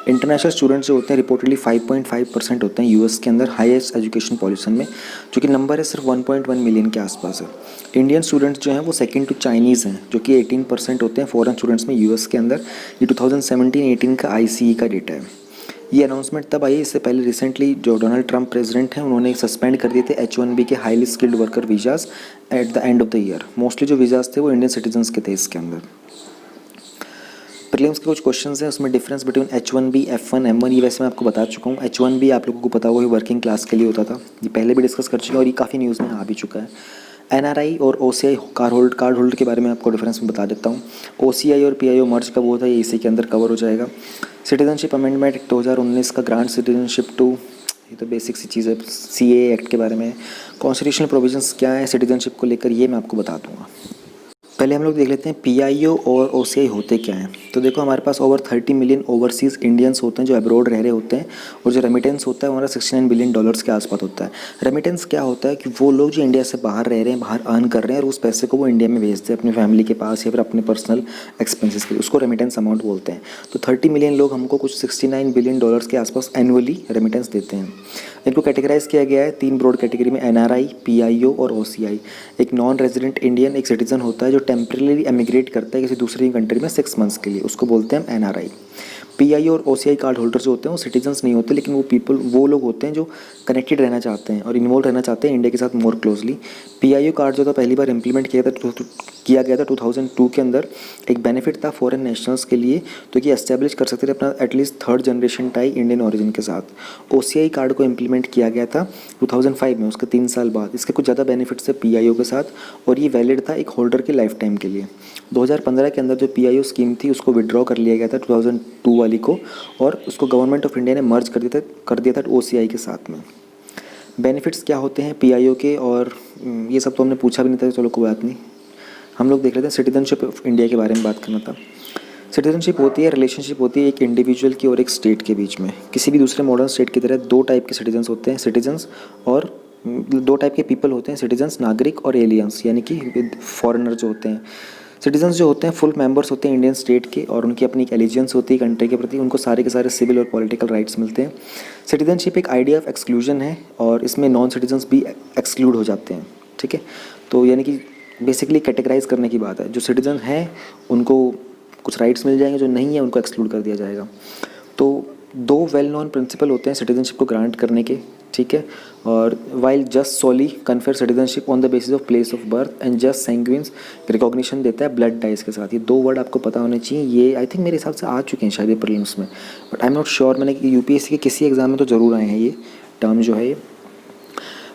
इंटरनेशनल स्टूडेंट्स जो होते हैं रिपोर्टेडली 5.5% होते हैं यूएस के अंदर हाईएस्ट एजुकेशन पॉल्यूशन में, जो कि नंबर है सिर्फ 1.1 मिलियन के आसपास है। इंडियन स्टूडेंट्स जो हैं वो सेकंड टू चाइनीज़ हैं, जो कि 18% होते हैं फॉरेन स्टूडेंट्स में यूएस के अंदर। ये 2017-18 का ICE का डेटा है। ये अनाउंसमेंट तब आई, इससे पहले रिसेंटली जो डोनाल्ड ट्रंप प्रेसिडेंट हैं उन्होंने सस्पेंड कर दिए थे H1B के highly skilled worker visas at the end of the year. Mostly जो वीज़ाज़ थे वो इंडियन सिटीजन्स के थे इसके अंदर। प्रीलिम्स के कुछ क्वेश्चंस हैं, उसमें difference between H1B, F1, M1 ये वैसे मैं आपको बता चुका हूँ। H1B आप लोगों को पता होगा वर्किंग क्लास के लिए होता था, ये पहले भी डिस्कस कर चुके हैं और ये काफ़ी न्यूज़ में आ भी चुका है। NRI और OCI कार्ड होल्डर के बारे में आपको डिफरेंस में बता देता हूँ। OCI और PIO मर्ज कब होता है ये इसी के अंदर कवर हो जाएगा। सिटीजनशिप अमेंडमेंट 2019 का ग्रांट सिटीजनशिप टू, ये तो बेसिक सी चीज़ है। CAA एक्ट के बारे में, कॉन्स्टिट्यूशनल प्रोविजंस क्या है सिटीजनशिप को लेकर, ये मैं आपको बता दूँगा। पहले हम लोग देख लेते हैं PIO और OCI होते क्या हैं। तो देखो हमारे पास ओवर 30 मिलियन ओवरसीज़ इंडियंस होते हैं जो अब्रॉड रह रहे होते हैं, और जो रेमिटेंस होता है हमारा $69 बिलियन के आसपास होता है। रेमिटेंस क्या होता है कि वो लोग जो इंडिया से बाहर रह रहे हैं, बाहर अर्न कर रहे हैं और उस पैसे को वो इंडिया में भेजते हैं अपनी फैमिली के पास या फिर अपने पर्सनल एक्सपेंसेस के लिए, उसको रेमिटेंस अमाउंट बोलते हैं। तो 30 मिलियन लोग हमको कुछ $69 बिलियन के आसपास एनुअली रेमिटेंस देते हैं। इनको कैटेगराइज किया गया है 3 ब्रॉड कैटेगरी में, NRI, PIO और OCI। एक नॉन रेजिडेंट इंडियन एक सिटीजन होता है जो टेम्परेरी एमिग्रेट करता है किसी दूसरी कंट्री में 6 मंथ्स के लिए, उसको बोलते हैं हम NRI। पीआई और ओसीआई कार्ड होल्डर जो होते हैं वो सिटीजन्स नहीं होते, लेकिन वो लोग होते हैं जो कनेक्टेड रहना चाहते हैं और इन्वॉल्व रहना चाहते हैं इंडिया के साथ मोर क्लोजली। पीआईओ कार्ड जो था पहली बार इम्प्लीमेंट किया गया था 2002 के अंदर। एक बेनिफिट था फॉरेन नेशनल्स के लिए, तो कि एस्टेब्लिश कर सकते थे अपना at least third generation tie Indian origin के साथ। ओसीआई कार्ड को इम्प्लीमेंट किया गया था 2005 में, उसके 3 साल बाद। इसके कुछ ज़्यादा बेनिफिट्स थे पीआईओ के साथ, और ये वैलिड था एक होल्डर के लाइफ टाइम के लिए। 2015 के अंदर जो पीआईओ स्कीम थी उसको विड्रॉ कर लिया गया था 2002 वाली को, और उसको गवर्नमेंट ऑफ इंडिया ने मर्ज कर दिया था ओसीआई के साथ में। बेनिफिट्स क्या होते हैं पीआईओ के, और ये सब तो हमने पूछा भी नहीं था, चलो कोई बात नहीं, हम लोग देख लेते हैं। सिटीजनशिप ऑफ इंडिया के बारे में बात करना था। सिटीजनशिप होती है, रिलेशनशिप होती है एक इंडिविजुअल की और एक स्टेट के बीच में। किसी भी दूसरे मॉडर्न स्टेट की तरह दो टाइप के सिटीजन्स होते हैं, सिटीजन्स और दो टाइप के पीपल होते हैं, सिटीजन्स नागरिक और एलियंस, यानी कि फॉरेनर जो होते हैं। सिटीजन्स जो होते हैं फुल मेंबर्स होते हैं इंडियन स्टेट के, और उनकी अपनी एक एलिजेंस होती है कंट्री के प्रति, उनको सारे के सारे सिविल और पॉलिटिकल राइट्स मिलते हैं। सिटीजनशिप एक आइडिया ऑफ एक्सक्लूजन है, और इसमें नॉन सिटीजन्स भी एक्सक्लूड हो जाते हैं, ठीक है। तो यानी कि बेसिकली कैटेगराइज करने की बात है, जो सिटीजन हैं उनको कुछ राइट्स मिल जाएंगे, जो नहीं है उनको एक्सक्लूड कर दिया जाएगा। तो दो वेल नोन प्रिंसिपल होते हैं सिटीजनशिप को ग्रांट करने के, ठीक है। और while jus soli confer citizenship on the basis of place of birth, and jus sanguinis recognition देता है ब्लड टाइज के साथ। ये दो वर्ड आपको पता होने चाहिए। ये आई थिंक मेरे हिसाब से आ चुके हैं शायद ये प्रीलिम्स में, but I am not sure. मैंने यूपीएससी के किसी एग्जाम में तो ज़रूर आए हैं ये टर्म जो है।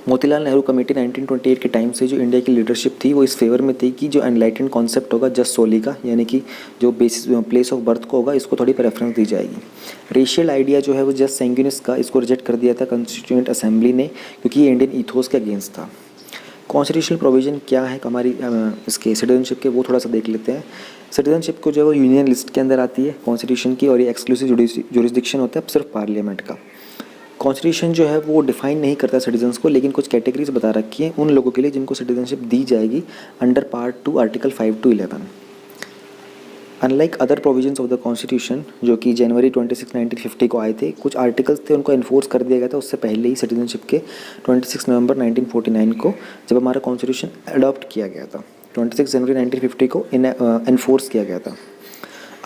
मोतीलाल नेहरू कमेटी 1928 के टाइम से जो इंडिया की लीडरशिप थी वो इस फेवर में थी कि जो एनलाइटेंड कॉन्सेप्ट होगा जस्ट सोली का, यानी कि जो बेसिस प्लेस ऑफ बर्थ को होगा, इसको थोड़ी प्रेफरेंस दी जाएगी। रेशियल आइडिया जो है वो जस्ट सैंग्विनिस का, इसको रिजेक्ट कर दिया था कॉन्स्टिट्यूएंट असेंबली ने, क्योंकि ये इंडियन ईथोस के अगेंस्ट था। कॉन्स्टिट्यूशनल प्रोविजन क्या है हमारी इसके सिटीजनशिप के, वो थोड़ा सा देख लेते हैं। सिटीजनशिप को जो है वो यूनियन लिस्ट के अंदर आती है कॉन्स्टिट्यूशन की, और ये एक्सक्लूसिव जुरिस्डिक्शन होता है सिर्फ पार्लियामेंट का। कॉन्स्टिट्यूशन जो है वो डिफाइन नहीं करता सिटीजन्स को, लेकिन कुछ कैटेगरीज बता रखी हैं उन लोगों के लिए जिनको सिटीजनशिप दी जाएगी under part 2 article 5 to 11। Unlike other provisions of the constitution जो कि जनवरी 26, 1950 को आए थे, कुछ आर्टिकल्स थे उनको इन्फोर्स कर दिया गया था उससे पहले ही सिटीजनशिप के 26 नवंबर 1949 को, जब हमारा कॉन्स्टिट्यूशन अडॉप्ट किया गया था। 26 जनवरी 1950 को इन्फोर्स किया गया था।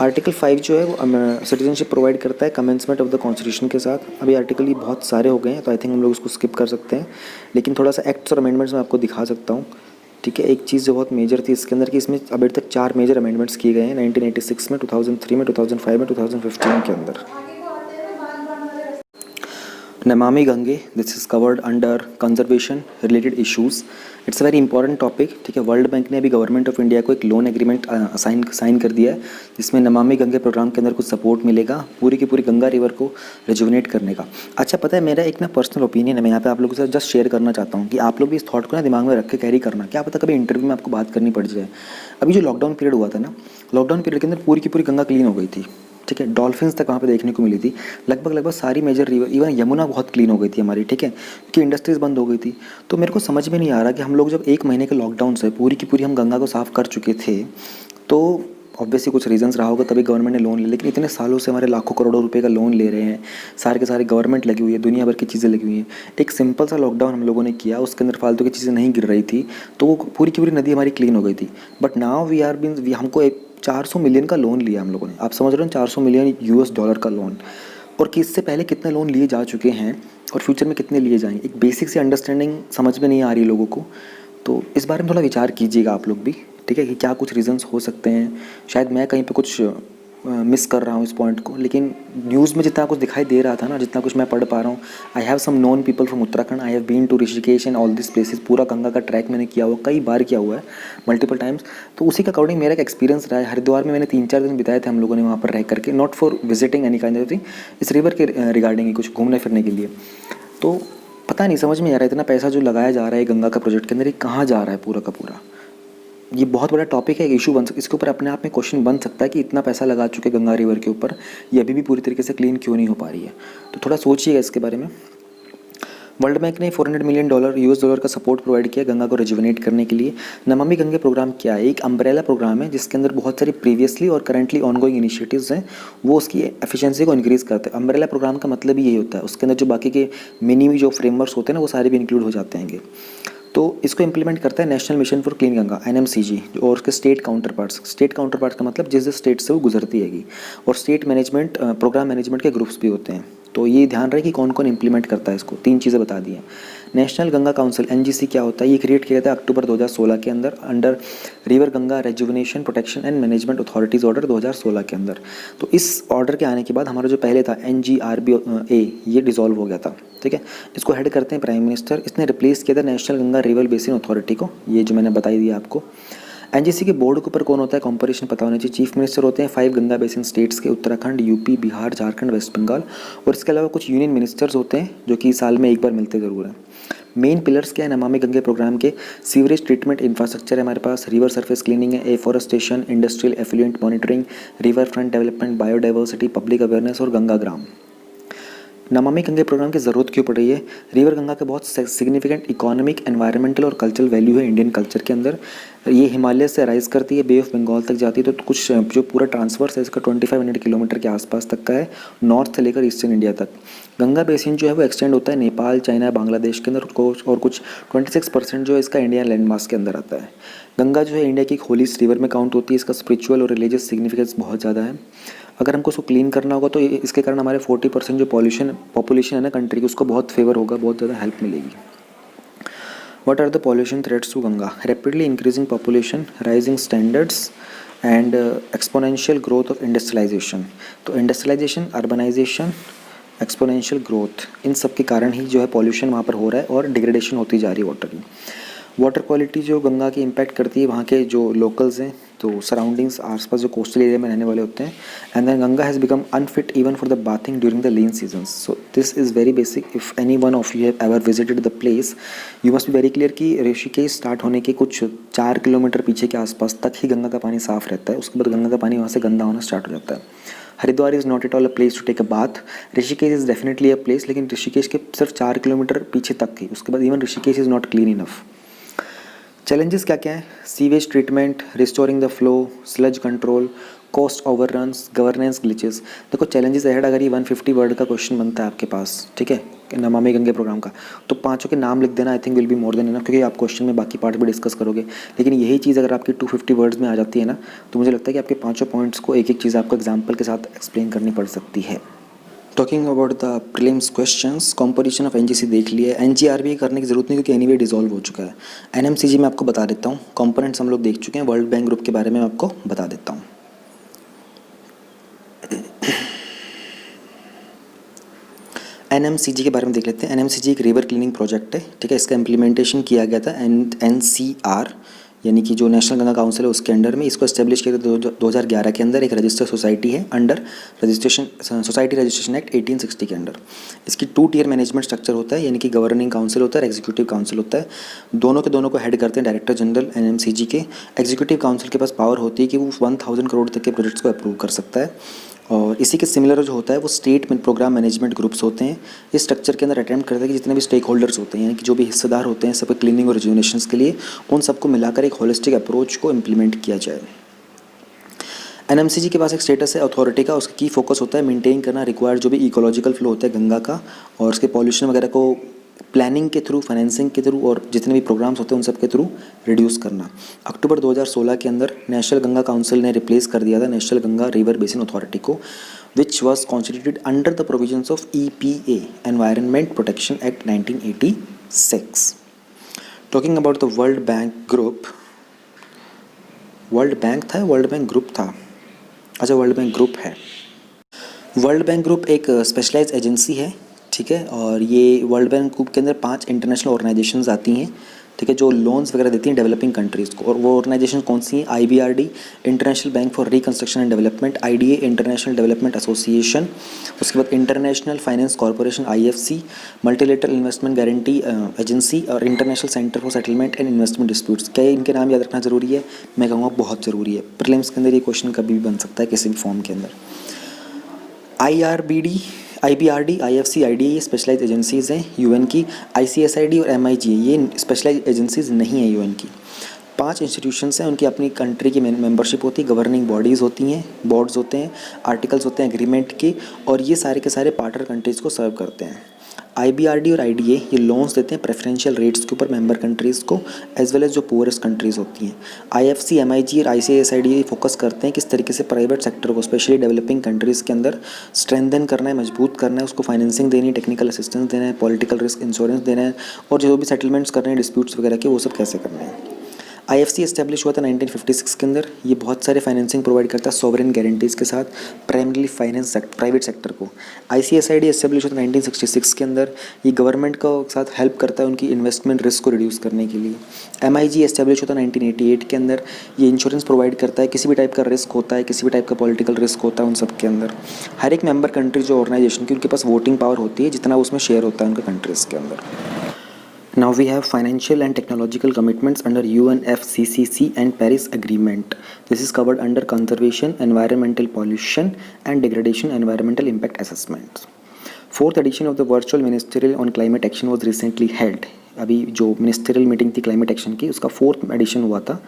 आर्टिकल 5 जो है वो सिटीजनशिप प्रोवाइड करता है कमेंसमेंट ऑफ द कॉन्स्टिट्यूशन के साथ। अभी आर्टिकल ये बहुत सारे हो गए हैं, तो आई थिंक हम लोग इसको स्किप कर सकते हैं, लेकिन थोड़ा सा एक्ट्स और अमेंडमेंट्स मैं आपको दिखा सकता हूँ, ठीक है। एक चीज़ जो बहुत मेजर थी इसके अंदर कि इसमें अभी तक 4 मेजर अमेंडमेंट्स किए गए हैं 1986 में, 2003 में, 2005 में, 2015 के अंदर। Namami Gange, this is covered under conservation related issues. It's a very important topic, ठीक है। वर्ल्ड बैंक ने अभी गवर्नमेंट ऑफ इंडिया को एक लोन एग्रीमेंट साइन कर दिया है, जिसमें नमामि गंगे प्रोग्राम के अंदर कुछ सपोर्ट मिलेगा पूरी की पूरी गंगा रिवर को रिजुवनेट करने का। अच्छा, पता है मेरा एक ना पर्सनल ओपिनियन है, मैं यहाँ पे आप लोगों के साथ जस्ट शेयर करना चाहता हूँ कि आप लोग भी इस थॉट को ना दिमाग में रख के कैरी करना, क्या पता कभी इंटरव्यू में आपको बात करनी पड़ जाए। अभी जो लॉकडाउन पीरियड हुआ था ना, लॉकडाउन पीरियड के अंदर पूरी की पूरी गंगा क्लीन हो गई थी, ठीक है। डॉल्फिन्स तक वहाँ पे देखने को मिली थी, लगभग सारी मेजर रिवर, इवन यमुना बहुत क्लीन हो गई थी हमारी, ठीक है, क्योंकि इंडस्ट्रीज बंद हो गई थी। तो मेरे को समझ में नहीं आ रहा कि हम लोग जब 1 महीने के लॉकडाउन से पूरी की पूरी हम गंगा को साफ़ कर चुके थे, तो ऑब्वियसली कुछ रीजंस रहा होगा तभी गवर्नमेंट ने लोन लिया, लेकिन इतने सालों से हमारे लाखों करोड़ों रुपए का लोन ले रहे हैं, सारे के सारे गवर्नमेंट लगी हुई है, दुनिया भर की चीज़ें लगी हुई हैं। एक सिंपल सा लॉकडाउन हम लोगों ने किया, उसके अंदर फालतू की चीज़ें नहीं गिर रही थी, तो वो पूरी की पूरी नदी हमारी क्लीन हो गई थी। बट नाउ हमको एक 400 मिलियन का लोन लिया हम लोगों ने, आप समझ रहे हो, 400 मिलियन US डॉलर का लोन, और कि इससे पहले कितने लोन लिए जा चुके हैं और फ्यूचर में कितने लिए जाएंगे, एक बेसिक सी अंडरस्टैंडिंग समझ में नहीं आ रही है लोगों को। तो इस बारे में थोड़ा विचार कीजिएगा आप लोग भी, ठीक है, कि क्या कुछ रीजंस हो सकते हैं। शायद मैं कहीं पे कुछ मिस कर रहा हूँ इस पॉइंट को, लेकिन न्यूज़ में जितना कुछ दिखाई दे रहा था ना, जितना कुछ मैं पढ़ पा रहा हूँ, I have some known people from Uttarakhand, I have been to Rishikesh and all this places. पूरा गंगा का ट्रैक मैंने किया हुआ, कई बार किया हुआ है, मल्टीपल टाइम्स। तो उसी के अकॉर्डिंग मेरा एक एक्सपीरियंस रहा है। हरिद्वार में मैंने 3-4 दिन बिताए थे हम लोगों ने वहाँ पर रह करके, not for visiting any kind of thing, इस रिवर के रिगार्डिंग ही कुछ घूमने फिरने के लिए। तो पता नहीं, समझ में आ रहा है इतना पैसा जो लगाया जा रहा है गंगा का प्रोजेक्ट के अंदर, ये कहाँ जा रहा है पूरा का पूरा। ये बहुत बड़ा टॉपिक है, एक इशू बन सकता है, इसके ऊपर अपने आप में क्वेश्चन बन सकता है कि इतना पैसा लगा चुके गंगा रिवर के ऊपर, ये अभी भी पूरी तरीके से क्लीन क्यों नहीं हो पा रही है। तो थोड़ा सोचिएगा इसके बारे में। वर्ल्ड बैंक ने $400 मिलियन US डॉलर का सपोर्ट प्रोवाइड किया गंगा को रिजुवनेट करने के लिए। नमामि गंगे प्रोग्राम क्या है? एक अम्ब्रेला प्रोग्राम है जिसके अंदर बहुत सारी प्रीवियसली और करंटली ऑनगोइंग इनिशिएटिव्स हैं, वो उसकी एफिशिएंसी को इंक्रीज़ करते हैं। अम्ब्रेला प्रोग्राम का मतलब ही यही होता है, उसके अंदर जो बाकी के मिनी जो फ्रेमवर्क्स होते हैं ना, वो सारे भी इंक्लूड हो जाते हैं। तो इसको इम्प्लीमेंट करता है national mission for clean Ganga NMCG, और उसके स्टेट काउंटर पार्ट्स का मतलब जिस जिस स्टेट से वो गुजरती हैगी, और स्टेट मैनेजमेंट प्रोग्राम मैनेजमेंट के ग्रुप्स भी होते हैं। तो ये ध्यान रहे कि कौन कौन इंप्लीमेंट करता है इसको। 3 चीज़ें बता दी हैं। नेशनल गंगा काउंसिल NGC क्या होता है, ये क्रिएट किया गया था अक्टूबर 2016 के under river Ganga rejuvenation protection and management authorities order 2016 के अंदर। तो इस ऑर्डर के आने के बाद हमारा जो पहले था NGRBA ये डिसॉल्व हो गया था, ठीक है। इसको हेड करते हैं प्राइम मिनिस्टर। इसने रिप्लेस किया था national Ganga river basin authority को, ये जो मैंने बताई दिया आपको। NGC के बोर्ड के ऊपर कौन होता है, कॉम्पोरेशन पता होना चाहिए। चीफ मिनिस्टर होते हैं 5 गंगा बेसिन स्टेट्स के, उत्तराखंड, यूपी, बिहार, झारखंड, वेस्ट बंगाल, और इसके अलावा कुछ यूनियन मिनिस्टर्स होते हैं जो कि साल में एक बार मिलते ज़रूर हैं। मेन पिलर्स क्या है नमामि गंगे प्रोग्राम के, सीवरेज ट्रीटमेंट इंफ्रास्ट्रक्चर है हमारे पास, रिवर सरफेस क्लीनिंग है, afforestation, industrial effluent monitoring, river front development, biodiversity, public awareness और गंगा ग्राम। नमामि गंगे प्रोग्राम की ज़रूरत क्यों पड़ रही है? रिवर गंगा का बहुत सिग्निफिकेंट इकोनॉमिक, एनवायरमेंटल और कल्चरल वैल्यू है इंडियन कल्चर के अंदर। ये हिमालय से राइज करती है, बे ऑफ बंगाल तक जाती है, तो कुछ जो पूरा ट्रांसवर्स है इसका 2500 किलोमीटर के आसपास तक का है, नॉर्थ से लेकर ईस्टर्न इंडिया तक। गंगा बेसिन जो है वो एक्सटेंड होता है नेपाल, चाइना, बांग्लादेश के अंदर, और कुछ 26% जो है इसका इंडियन लैंड मास के अंदर आता है। गंगा जो है इंडिया की एक होलीस्ट रिवर में काउंट होती है, इसका स्पिरिचुअल और रिलीजियस सिग्निफिकेंस बहुत ज़्यादा है। अगर हमको उसको क्लीन करना होगा तो इसके कारण हमारे 40% जो पॉपुलेशन है ना कंट्री की, उसको बहुत फेवर होगा, बहुत ज़्यादा हेल्प मिलेगी। What are the pollution threats to Ganga? Rapidly increasing population, rising standards and exponential growth of industrialization. तो इंडस्ट्रियलाइजेशन, अर्बनाइजेशन, एक्सपोनेंशियल ग्रोथ, इन सब के कारण ही जो है पॉल्यूशन वहाँ पर हो रहा है और डिग्रेडेशन होती जा रही है वाटर की। वाटर क्वालिटी जो गंगा की इम्पैक्ट करती है वहाँ के जो लोकल्स हैं, तो सराउंडिंग्स आसपास जो कोस्टल एरिया में रहने वाले होते हैं। And then Ganga has become unfit even for the bathing during the lean seasons. So this is very basic. If any one of you have ever visited the place, you must be very clear कि Rishikesh start होने के कुछ 4 kilometre पीछे के आसपास तक ही गंगा का पानी साफ़ रहता है, उसके बाद गंगा का पानी वहाँ से गंदा होना स्टार्ट हो जाता है। Haridwar is not at all a place to take a bath. Rishikesh is definitely a place, लेकिन ऋषिकेश के सिर्फ 4 किलोमीटर पीछे तक ही, उसके बाद even Rishikesh is not clean enough. Challenges क्या क्या है? Sewage treatment, restoring the flow, sludge control, cost overruns, governance glitches. देखो चैलेंजेस अहेड, अगर ये 150 वर्ड का क्वेश्चन बनता है आपके पास, ठीक है, नमामि गंगे प्रोग्राम का, तो 5 के नाम लिख देना, I think will be more than enough, क्योंकि आप क्वेश्चन में बाकी पार्ट भी डिस्कस करोगे। लेकिन यही चीज़ अगर आपकी 250 वर्ड्स में आ जाती है ना, तो मुझे लगता है कि आपके 5 पॉइंट्स को एक एक चीज़ आपको एग्जाम्पल के साथ एक्सप्लेन करनी पड़ सकती है। Talking about the prelims questions, composition of NGC देख लिया है, NGRBA करने की जरूरत नहीं क्योंकि एनीवे डिसॉल्व हो चुका है। NMCG में आपको बता देता हूँ, कंपोनेंट्स हम लोग देख चुके हैं, वर्ल्ड बैंक ग्रुप के बारे में मैं आपको बता देता हूँ। NMCG के बारे में देख लेते हैं। NMCG एक रिवर क्लीनिंग प्रोजेक्ट है, ठीक है। इसका इम्प्लीमेंटेशन किया गया था NCR यानी कि जो नेशनल गंगा काउंसिल है उसके अंडर में। इसको एस्टेब्लिश किया गया 2011 के अंदर। एक रजिस्टर्ड सोसाइटी है अंडर सोसाइटी रजिस्ट्रेशन एक्ट 1860 के अंडर। इसकी 2 टियर मैनेजमेंट स्ट्रक्चर होता है, यानी कि गवर्निंग काउंसिल होता है और एग्जीक्यूटिव काउंसिल होता है। दोनों को हेड करते हैं डायरेक्टर जनरल NMCG के। एग्जीक्यूटिव काउंसिल के पास पावर होती है कि वो 1000 करोड़ तक के प्रोजेक्ट्स को अप्रूव कर सकता है। और इसी के सिमिलर जो होता है वो स्टेट प्रोग्राम मैनेजमेंट ग्रुप्स होते हैं। इस स्ट्रक्चर के अंदर अटेम्प्ट करते हैं कि जितने भी स्टेक होल्डर्स होते हैं, यानी कि जो भी हिस्सेदार होते हैं सब क्लीनिंग और रिजुविनेशन के लिए, उन सबको मिलाकर एक होलिस्टिक अप्रोच को इम्प्लीमेंट किया जाए। NMCG के पास एक स्टेटस है अथॉरिटी का। उसका की फोकस होता है मेंटेन करना रिक्वायर्ड जो भी इकोलॉजिकल फ्लो होता है गंगा का, और उसके पॉल्यूशन वगैरह को प्लानिंग के थ्रू, फाइनेंसिंग के थ्रू और जितने भी प्रोग्राम्स होते हैं उन सब के थ्रू रिड्यूस करना। अक्टूबर 2016 के अंदर नेशनल गंगा काउंसिल ने रिप्लेस कर दिया था national Ganga river basin authority को, which was constituted under the provisions of EPA environment protection act 1986। Talking about the world bank group, world bank था, वर्ल्ड बैंक ग्रुप था, अच्छा वर्ल्ड बैंक ग्रुप है। World bank group एक specialised agency है, ठीक है, और ये वर्ल्ड बैंक ग्रुप के अंदर 5 इंटरनेशनल ऑर्गेनाइजेशंस आती हैं, ठीक है, जो लोन्स वगैरह देती हैं डेवलपिंग कंट्रीज़ को। और वो ऑर्गेनाइजेशन कौन सी हैं? IBRD international bank for reconstruction and development, IDA international development association, उसके बाद international finance corporation IFC, multilateral investment guarantee agency और international centre for settlement and investment disputes. क्या इनके नाम याद रखना ज़रूरी है? मैं कहूँगा बहुत ज़रूरी है। प्रीलिम्स के अंदर ये क्वेश्चन कभी भी बन सकता है किसी भी फॉर्म के अंदर। IBRD, IFC, IDA ये स्पेशलाइज एजेंसीज़ हैं UN की। ICSID और MIG ये स्पेशलाइज एजेंसीज़ नहीं हैं UN की। 5 इंस्टीट्यूशंस हैं, उनकी अपनी कंट्री की मेंबरशिप होती है, गवर्निंग बॉडीज़ होती हैं, बोर्ड्स होते हैं, आर्टिकल्स होते हैं एग्रीमेंट के, और ये सारे के सारे पार्टनर कंट्रीज़ को सर्व करते हैं। IBRD और IDA ये लोन्स देते हैं प्रेफरेंशियल रेट्स के ऊपर मेंबर कंट्रीज़ को, एज वेल एज जो पुअरेस्ट कंट्रीज़ होती हैं। IFC, MIG और ICSID ये फोकस करते हैं किस तरीके से प्राइवेट सेक्टर को स्पेशली डेवलपिंग कंट्रीज़ के अंदर स्ट्रेंथन करना है, मजबूत करना है, उसको फाइनेंसिंग देनी है, टेक्निकल असिस्टेंस देना है, पॉलिटिकल रिस्क इंश्योरेंस देना है, और जो भी सेटलमेंट्स करने हैं डिस्प्यूट्स वगैरह के वो सब कैसे करने हैं। IFC एस्टेब्लिश हुआ था 1956 के अंदर। ये बहुत सारे फाइनेंसिंग प्रोवाइड करता है सॉवरेन गारंटीज़ के साथ प्राइमरीली प्राइवेट सेक्टर को। ICSID एस्टेब्लिश हुआ था 1966 के अंदर। ये गवर्नमेंट का साथ हेल्प करता है उनकी इन्वेस्टमेंट रिस्क को रिड्यूस करने के लिए। MIG एस्टेब्लिश होता है 1988 के अंदर। ये इंश्योरेंस प्रोवाइड करता है, किसी भी टाइप का रिस्क होता है, किसी भी टाइप का पॉलिटिकल रिस्क होता है, उन सब के अंदर हर एक मेंबर कंट्री जो ऑर्गेनाइजेशन की उनके पास वोटिंग पावर होती है, जितना उसमें शेयर होता है उनके कंट्रीज़ के अंदर। Now we have financial and technological commitments under UNFCCC and Paris Agreement. This is covered under conservation, environmental pollution and degradation, environmental impact assessments. Fourth edition of the virtual ministerial on climate action was recently held. अभी जो ministerial meeting थी climate action की उसका 4th addition हुआ था।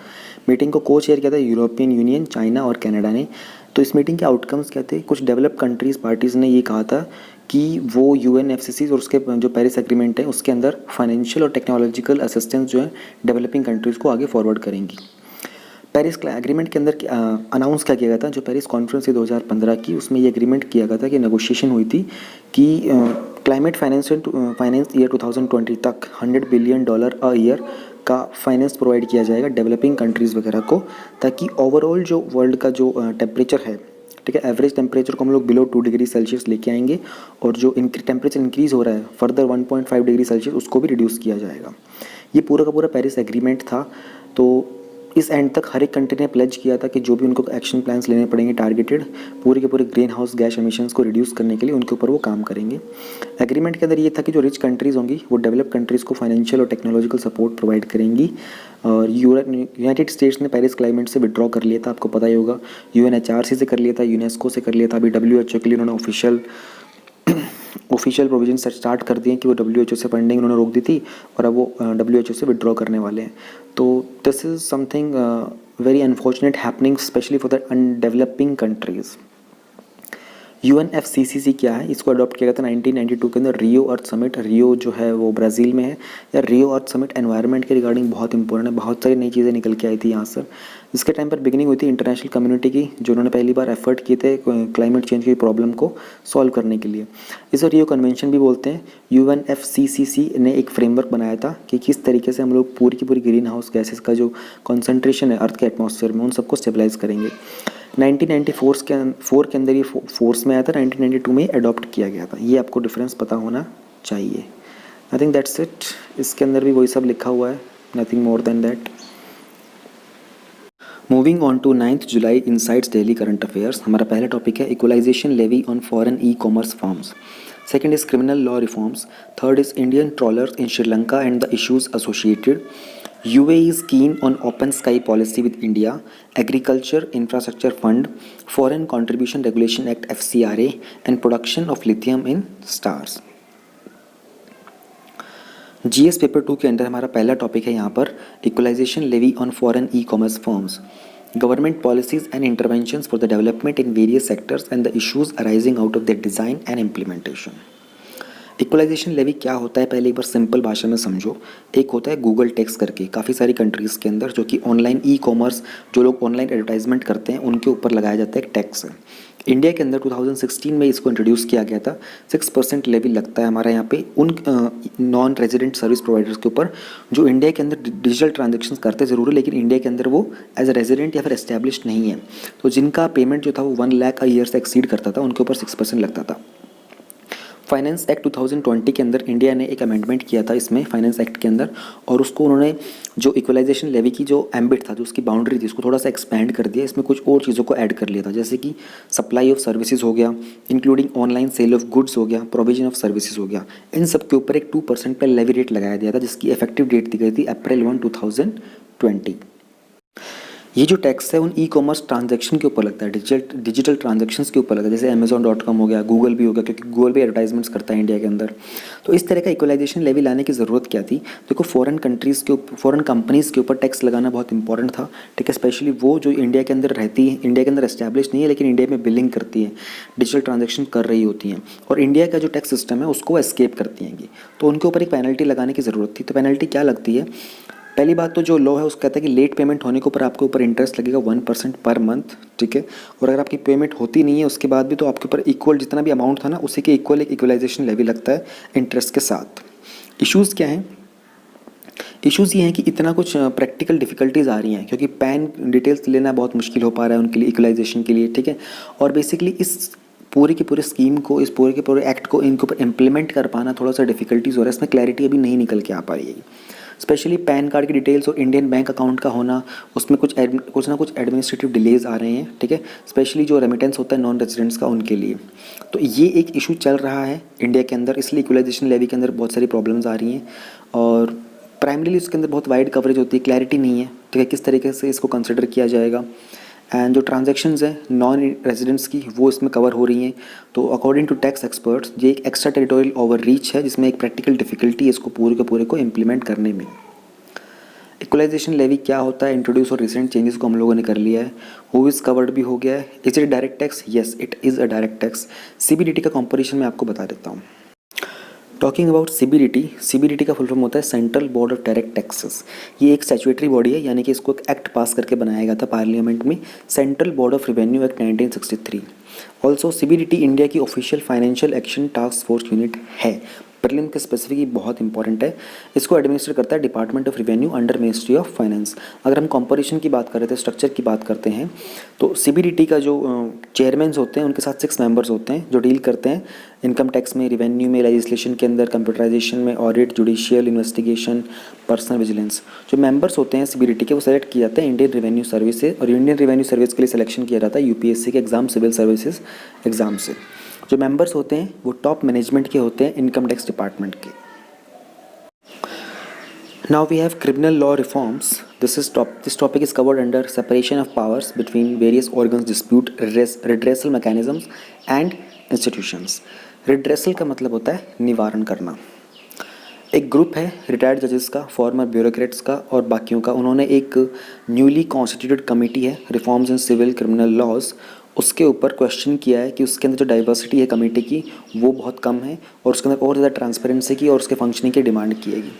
Meeting को को chair किया था यूरोपियन यूनियन, चाइना और कनाडा ने। तो इस मीटिंग के आउटकम्स क्या थे? कुछ डेवलप कंट्रीज़ पार्टीज़ ने ये कहा था कि वो UNFCCC और उसके जो पेरिस एग्रीमेंट है उसके अंदर फाइनेंशियल और टेक्नोलॉजिकल असिस्टेंस जो है डेवलपिंग कंट्रीज़ को आगे फॉरवर्ड करेंगी। पेरिस एग्रीमेंट के अंदर अनाउंस क्या किया गया था? जो पेरिस कॉन्फ्रेंस थी 2015 की, उसमें ये एग्रीमेंट किया गया था कि नेगोशिएशन हुई थी कि क्लाइमेट फाइनेंस ईयर 2020 तक $100 बिलियन अ ईयर का फाइनेंस प्रोवाइड किया जाएगा डेवलपिंग कंट्रीज़ वगैरह को, ताकि ओवरऑल जो वर्ल्ड का जो टेम्परेचर है, ठीक है, एवरेज टेम्परेचर को हम लोग बिलो 2 डिग्री सेल्सियस लेके आएंगे, और जो टेम्परेचर इंक्रीज़ हो रहा है फर्दर 1.5 डिग्री सेल्सियस उसको भी रिड्यूस किया जाएगा। ये पूरा का पूरा पेरिस एग्रीमेंट था। तो इस एंड तक हर एक कंट्री ने प्लेज किया था कि जो भी उनको एक्शन प्लान्स लेने पड़ेंगे टारगेटेड पूरे के पूरे ग्रीन हाउस गैस एमिशंस को रिड्यूस करने के लिए, उनके ऊपर वो काम करेंगे। एग्रीमेंट के अंदर ये था कि जो रिच कंट्रीज़ होंगी वो डेवलप कंट्रीज़ को फाइनेंशियल और टेक्नोलॉजिकल सपोर्ट प्रोवाइड करेंगी। और यूनाइटेड स्टेट्स ने पेरिस क्लाइमेट से विड्रॉ कर लिया था, आपको पता ही होगा। UNHRC से कर लिया था, यूनेस्को से कर लिया था। अभी WHO के लिए उन्होंने ऑफिशियल प्रोविजन स्टार्ट कर दिए कि वो WHO से फंडिंग उन्होंने रोक दी थी और अब वो WHO से विड्रॉ करने वाले हैं। तो this is something very unfortunate happening specially for the undeveloping countries. UNFCCC क्या है? इसको अडॉप्ट किया गया था 1992 के अंदर रियो अर्थ समिट। रियो जो है वो ब्राज़ील में है। या रियो अर्थ समिट एनवायरनमेंट के रिगार्डिंग बहुत इंपॉर्टेंट है, बहुत सारी नई चीज़ें निकल के आई थी यहाँ से। इसके टाइम पर बिगिनिंग हुई थी इंटरनेशनल कम्युनिटी की, जो उन्होंने पहली बार एफर्ट किए थे क्लाइमेट चेंज की प्रॉब्लम को सॉल्व करने के लिए। इसे रियो कन्वेंशन भी बोलते हैं। UNFCCC ने एक फ्रेमवर्क बनाया था कि किस तरीके से हम लोग पूरी की पूरी ग्रीन हाउस गैसेस का जो कॉन्सेंट्रेशन है अर्थ के एटमॉस्फेयर में, उन सबको स्टेबलाइज करेंगे। 1994 के अंदर ये फोर्स में आया था, 1992 में अडॉप्ट किया गया था। ये आपको डिफरेंस पता होना चाहिए। I think that's it. इसके अंदर भी वही सब लिखा हुआ है, nothing more than that. Moving on to 9 July insights daily current affairs. हमारा पहला टॉपिक है equalisation levy on foreign e-commerce firms. Second is criminal law reforms. Third is Indian trawlers in Sri Lanka and the issues associated. UAE is keen on open sky policy with India. Agriculture Infrastructure Fund, Foreign Contribution Regulation Act FCRA, and production of lithium in stars. GS paper 2 के अंदर हमारा पहला topic है यहाँ पर equalisation levy on foreign e commerce firms, government policies and interventions for the development in various sectors and the issues arising out of the design and implementation. Equalisation levy क्या होता है, पहले एक बार सिंपल भाषा में समझो। एक होता है गूगल टैक्स करके, काफ़ी सारी कंट्रीज़ के अंदर जो कि ऑनलाइन ई कॉमर्स, जो लोग ऑनलाइन एडवर्टाइजमेंट करते हैं उनके ऊपर लगाया जाता है एक टैक्स है। इंडिया के अंदर 2016 में इसको इंट्रोड्यूस किया गया था। 6% लेवी लगता है हमारा यहाँ पे उन नॉन रेजिडेंट सर्विस प्रोवाइडर्स के ऊपर जो इंडिया के अंदर डिजिटल ट्रांजेक्शन्स करते ज़रूर है, लेकिन इंडिया के अंदर वो एज अ रेजिडेंट या फिर एस्टैब्लिश्ड नहीं है। तो जिनका पेमेंट जो था वो 1 लाख अ ईयर से एक्सीड करता था, उनके ऊपर 6% लगता था। फाइनेंस एक्ट 2020 के अंदर इंडिया ने एक अमेंडमेंट किया था इसमें फाइनेंस एक्ट के अंदर, और उसको उन्होंने जो इक्वलाइजेशन लेवी की जो एम्बिट था, जो उसकी बाउंड्री थी, उसको थोड़ा सा एक्सपैंड कर दिया। इसमें कुछ और चीज़ों को ऐड कर लिया था, जैसे कि सप्लाई ऑफ सर्विसेज हो गया, including online sale of goods हो गया, प्रोविजन ऑफ सर्विसेज हो गया। इन सब के ऊपर एक 2% पर लेवी रेट लगाया गया था, जिसकी इफेक्टिव डेट दी गई थी अप्रैल 1, 2020। ये जो टैक्स है उन ई कॉमर्स ट्रांजैक्शन के ऊपर लगता है, डिजिटल ट्रांजैक्शंस के ऊपर लगता है, जैसे Amazon.com हो गया, गूगल भी हो गया, क्योंकि गूगल भी एडवर्टाइजमेंट्स करता है इंडिया के अंदर। तो इस तरह का इक्वलाइजेशन लेवी लाने की ज़रूरत क्या थी? देखो, फॉरेन कंट्रीज़ के ऊपर, फॉरेन कंपनीज़ के ऊपर टैक्स लगाना बहुत इंपॉर्टेंट था, ठीक है, स्पेशली वो जो इंडिया के अंदर रहती है, इंडिया के अंदर एस्टैब्लिश नहीं है लेकिन इंडिया में बिलिंग करती है, डिजिटल ट्रांजेक्शन कर रही होती हैं, और इंडिया का जो टैक्स सिस्टम है उसको एस्केप करती हैं, तो उनके ऊपर एक पेनल्टी लगाने की ज़रूरत थी। तो पेनल्टी क्या लगती है? पहली बात तो जो लॉ है उसका कहता है कि लेट पेमेंट होने के ऊपर आपके ऊपर इंटरेस्ट लगेगा 1% पर मंथ, ठीक है, और अगर आपकी पेमेंट होती नहीं है उसके बाद भी तो आपके ऊपर इक्वल जितना भी अमाउंट था ना उसी के इक्वल एक इक्वलाइजेशन लेवी लगता है इंटरेस्ट के साथ। इश्यूज़ क्या हैं? इश्यूज़ ये हैं कि इतना कुछ प्रैक्टिकल डिफ़िकल्टीज़ आ रही हैं, क्योंकि पैन डिटेल्स लेना बहुत मुश्किल हो पा रहा है उनके लिए इक्वलाइजेशन के लिए, ठीक है, और बेसिकली इस पूरे के पूरे स्कीम को, इस पूरे के पूरे एक्ट को इनके ऊपर इम्प्लीमेंट कर पाना थोड़ा सा डिफ़िकल्टीज़ हो रहा है, इसमें क्लैरिटी अभी नहीं निकल के आ पा रही है। स्पेशली पैन कार्ड की डिटेल्स और इंडियन बैंक अकाउंट का होना, उसमें कुछ ना कुछ एडमिनिस्ट्रेटिव डिलेज़ आ रहे हैं, ठीक है, स्पेशली जो रेमिटेंस होता है नॉन रेजिडेंट्स का उनके लिए। तो ये एक इशू चल रहा है इंडिया के अंदर, इसलिए इक्वलाइजेशन लेवी के अंदर बहुत सारी प्रॉब्लम्स आ रही हैं, और प्राइमरीली इसके अंदर बहुत वाइड कवरेज होती है, क्लैरिटी नहीं है, ठीक है, किस तरीके से इसको कंसिडर किया जाएगा। एंड जो ट्रांजैक्शंस हैं नॉन रेजिडेंट्स की वो इसमें कवर हो रही हैं। तो अकॉर्डिंग टू टैक्स एक्सपर्ट्स ये एक एक्स्ट्रा टेरिटोरियल ओवर रीच है, जिसमें एक प्रैक्टिकल डिफिकल्टी है इसको पूरे के पूरे को इम्प्लीमेंट करने में। इक्वलाइजेशन लेवी क्या होता है, इंट्रोड्यूस और रिसेंट चेंजेस को हम लोगों ने कर लिया है। हु इज़ कवर्ड भी हो गया है। Is it direct tax? Yes, it is a direct tax. CBDT का कॉम्पोजिशन मैं आपको बता देता हूँ। टॉकिंग अबाउट CBDT का फुल फॉर्म होता है central board of direct taxes. ये एक स्टैट्यूटरी बॉडी है, यानी कि इसको एक एक्ट पास करके बनाया गया था पार्लियामेंट में, central board of revenue act 1963। Also CBDT India की official financial action task force unit है। प्रीलिम के स्पेसिफिक बहुत इंपॉर्टेंट है। इसको एडमिनिस्टर करता है department of revenue under ministry of finance. अगर हम कॉम्पोजिशन की बात कर रहे थे, स्ट्रक्चर की बात करते हैं, तो CBDT का जो चेयरमैन्स होते हैं उनके साथ 6 मेंबर्स होते हैं जो डील करते हैं इनकम टैक्स में, रेवेन्यू में, लेजिस्लेशन के अंदर, कंप्यूटराइजेशन में, audit, judicial investigation, personal vigilance. जो मेंबर्स होते हैं CBDT के वो सेलेक्ट किए जाते हैं इंडियन रेवेन्यू सर्विस से, और इंडियन रेवेन्यू सर्विस के लिए सिलेक्शन किया जाता है UPSC के एग्जाम, सिविल सर्विसेज एग्जाम से। जो मेंबर्स होते हैं वो टॉप मैनेजमेंट के होते हैं इनकम टैक्स डिपार्टमेंट के। Now we have criminal law reforms. This topic is covered under separation of powers between various organs, dispute redressal mechanisms and institutions. Redressal का मतलब होता है निवारण करना। एक ग्रुप है रिटायर्ड जजेस का, फॉर्मर ब्यूरोक्रेट्स का और बाकियों का, उन्होंने एक न्यूली कॉन्स्टिट्यूटेड कमेटी है reforms in civil criminal laws, उसके ऊपर क्वेश्चन किया है कि उसके अंदर जो डाइवर्सिटी है कमेटी की वो बहुत कम है, और उसके अंदर और ज़्यादा ट्रांसपेरेंसी की और उसके फंक्शनिंग की डिमांड किएगी।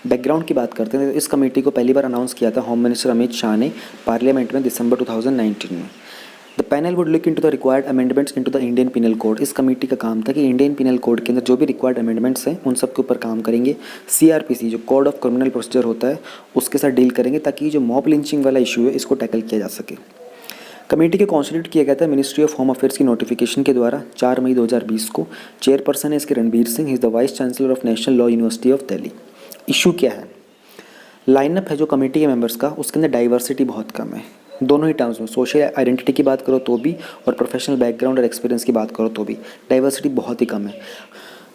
बैकग्राउंड की बात करते हैं तो इस कमेटी को पहली बार अनाउंस किया था होम मिनिस्टर अमित शाह ने पार्लियामेंट में दिसंबर 2019 में। The panel would look into the required amendments into the Indian penal code. इस कमेटी का काम था कि इंडियन पिनल कोड के अंदर जो भी रिक्वायर्ड अमेंडमेंट्स हैं उन सब के ऊपर काम करेंगे। CRPC जो कोड ऑफ क्रिमिनल प्रोसीजर होता है उसके साथ डील करेंगे, ताकि जो मॉब लिंचिंग वाला इशू है इसको टैकल किया जा सके। कमेटी को कॉन्स्टिट्यूट किया गया था मिनिस्ट्री ऑफ होम अफेयर्स की नोटिफिकेशन के द्वारा 4 मई 2020 को। चेयरपर्सन है इसके Ranbir Singh, is the vice chancellor of national law university of Delhi. Issue क्या है? लाइनअप है जो कमेटी के मेंबर्स का, उसके अंदर डाइवर्सिटी बहुत कम है दोनों ही टर्म्स में। सोशल आइडेंटिटी की बात करो तो भी, और प्रोफेशनल बैकग्राउंड और एक्सपीरियंस की बात करो तो भी डाइवर्सिटी बहुत ही कम है।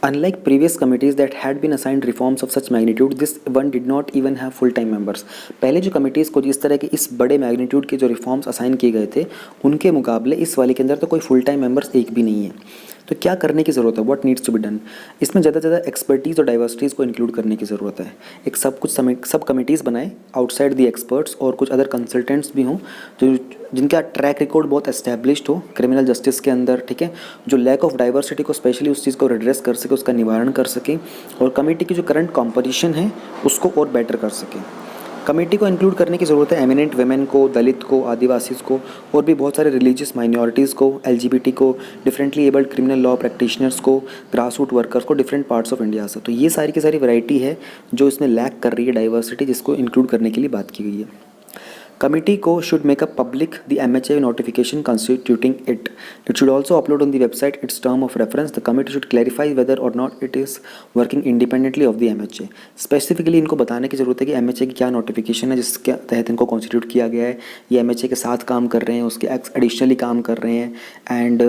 Unlike previous committees that had been assigned reforms of such magnitude, this one did not even have full-time members. पहले जो कमिटीज़ को जिस तरह के इस बड़े मैग्नीट्यूड के जो रिफॉर्म्स असाइन किए गए थे उनके मुकाबले इस वाले के अंदर तो कोई फुल टाइम मेंबर्स एक भी नहीं है। तो क्या करने की ज़रूरत है? What needs to be done? इसमें ज़्यादा से ज़्यादा एक्सपर्टीज़ और डाइवर्सिटीज़ को इंक्लूड करने की ज़रूरत है। एक सब कमिटीज़ बनाए आउटसाइड दी एक्सपर्ट्स, और कुछ अदर कंसल्टेंट्स भी हों जो जिनका ट्रैक रिकॉर्ड बहुत एस्टैब्लिश्ड हो क्रिमिनल जस्टिस के अंदर, ठीक है, जो लैक ऑफ डाइवर्सिटी को स्पेशली उस चीज़ को रिड्रेस कर सके, उसका निवारण कर सके, और कमेटी की जो करंट कॉम्पोजिशन है उसको और बेटर कर सके। कमेटी को इंक्लूड करने की ज़रूरत है एमिनेंट वेमेन को, दलित को, आदिवासीज़ को, और भी बहुत सारे रिलीजियस माइनॉरिटीज़ को, LGBT को, differently abled criminal law practitioners को, ग्रास रूट वर्कर्स को, डिफरेंट पार्ट्स ऑफ इंडिया से। तो ये सारी की सारी वैरायटी है जो इसमें लैक कर रही है डाइवर्सिटी, जिसको इंक्लूड करने के लिए बात की गई है। Committee को should make up public the MHA notification constituting it. It should also upload on the website its term of reference. The committee should clarify whether or not it is working independently of the MHA. Specifically इनको बताने की ज़रूरत है कि MHA की क्या notification है जिसके तहत इनको कॉन्स्टिट्यूट किया गया है, ये MHA के साथ काम कर रहे हैं, उसके एडिशनली काम कर रहे हैं, एंड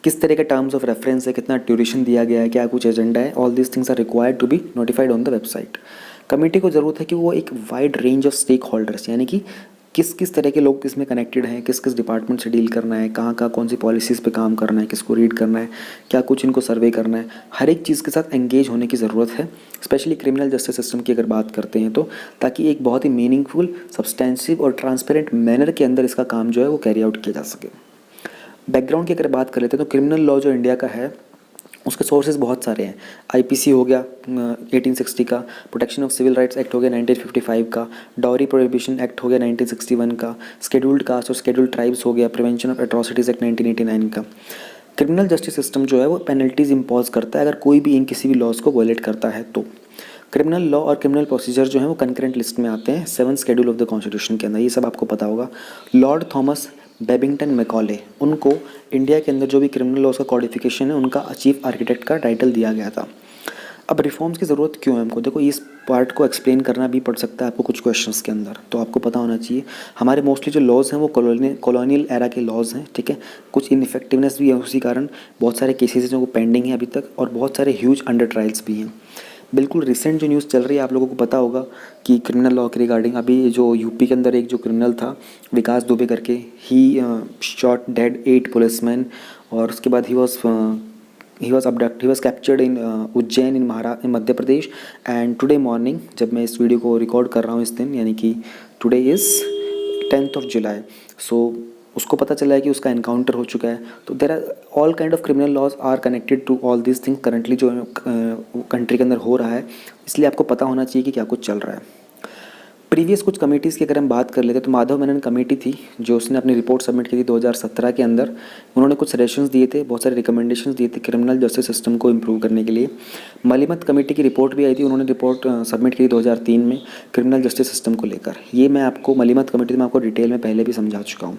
किस तरह के टर्म्स ऑफ रेफरेंस है, कितना ड्यूरेशन दिया गया है, क्या कुछ एजेंडा है। All these things are required to be notified on the website. Committee को ज़रूरत है कि वो एक wide range of stakeholders, यानी कि किस किस तरह के लोग इसमें कनेक्टेड हैं, किस किस डिपार्टमेंट से डील करना है, कहाँ कहाँ कौन सी पॉलिसीज़ पे काम करना है, किसको रीड करना है, क्या कुछ इनको सर्वे करना है, हर एक चीज़ के साथ एंगेज होने की ज़रूरत है, स्पेशली क्रिमिनल जस्टिस सिस्टम की अगर बात करते हैं तो, ताकि एक बहुत ही मीनिंगफुल, सब्सटेंसिव और ट्रांसपेरेंट मैनर के अंदर इसका काम जो है वो कैरी आउट किया जा सके। बैकग्राउंड की अगर बात कर लेते हैं तो क्रिमिनल लॉ जो इंडिया का है उसके सोर्सेज बहुत सारे हैं। आईपीसी हो गया 1860 का, protection of civil rights act हो गया 1955 का, डाउरी प्रोहिबिशन एक्ट हो गया 1961 का, शेड्यूल्ड कास्ट और शेड्यूल्ड ट्राइब्स हो गया, प्रिवेंशन ऑफ एट्रॉसिटीज़ एक्ट 1989 का। क्रिमिनल जस्टिस सिस्टम जो है वो पेनल्टीज इम्पोज करता है अगर कोई भी इन किसी भी लॉज को वॉयलेट करता है तो। क्रिमिनल लॉ और क्रिमिनल प्रोसीजर जो है वो कंकरेंट लिस्ट में आते हैं 7th schedule of the constitution के अंदर, ये सब आपको पता होगा। लॉर्ड थॉमस बेबिंगटन मैकॉले, उनको इंडिया के अंदर जो भी क्रिमिनल लॉज का कॉडिफिकेशन है उनका चीफ आर्किटेक्ट का टाइटल दिया गया था। अब रिफॉर्म्स की ज़रूरत क्यों है हमको, देखो इस पार्ट को एक्सप्लेन करना भी पड़ सकता है आपको कुछ क्वेश्चंस के अंदर, तो आपको पता होना चाहिए हमारे मोस्टली जो लॉज हैं वो कॉलोनियल एरा के लॉज हैं, ठीक है। कुछ इनइफेक्टिवनेस भी है, उसी कारण बहुत सारे केसेज हैं जो पेंडिंग हैं अभी तक, और बहुत सारे ह्यूज अंडर ट्रायल्स भी हैं। बिल्कुल रिसेंट जो न्यूज़ चल रही है आप लोगों को पता होगा कि क्रिमिनल लॉ के रिगार्डिंग अभी जो यूपी के अंदर एक जो क्रिमिनल था विकास दुबे करके, ही शॉट डेड 8 पुलिसमैन, और उसके बाद he was captured in Ujjain in Madhya Pradesh. And today morning, जब मैं इस वीडियो को रिकॉर्ड कर रहा हूँ इस दिन, यानी कि today is 10th of July, सो उसको पता चला है कि उसका एनकाउंटर हो चुका है। तो there are all kind of criminal laws are connected to all this things currently जो कंट्री के अंदर हो रहा है, इसलिए आपको पता होना चाहिए कि क्या कुछ चल रहा है। प्रीवियस कुछ कमेटीज़ की अगर हम बात कर लेते हैं तो माधव मेनन कमेटी थी जो उसने अपनी रिपोर्ट सबमिट की थी 2017 के अंदर। उन्होंने कुछ सजेशंस दिए थे, बहुत सारे रिकमेंडेशंस दिए थे क्रिमिनल जस्टिस सिस्टम को इम्प्रूव करने के लिए। मलिमत कमेटी की रिपोर्ट भी आई थी, उन्होंने रिपोर्ट सबमिट की थी 2003 में क्रिमिनल जस्टिस सिस्टम को लेकर। ये मैं आपको मलिमत कमेटी में आपको डिटेल में पहले भी समझा चुका हूँ,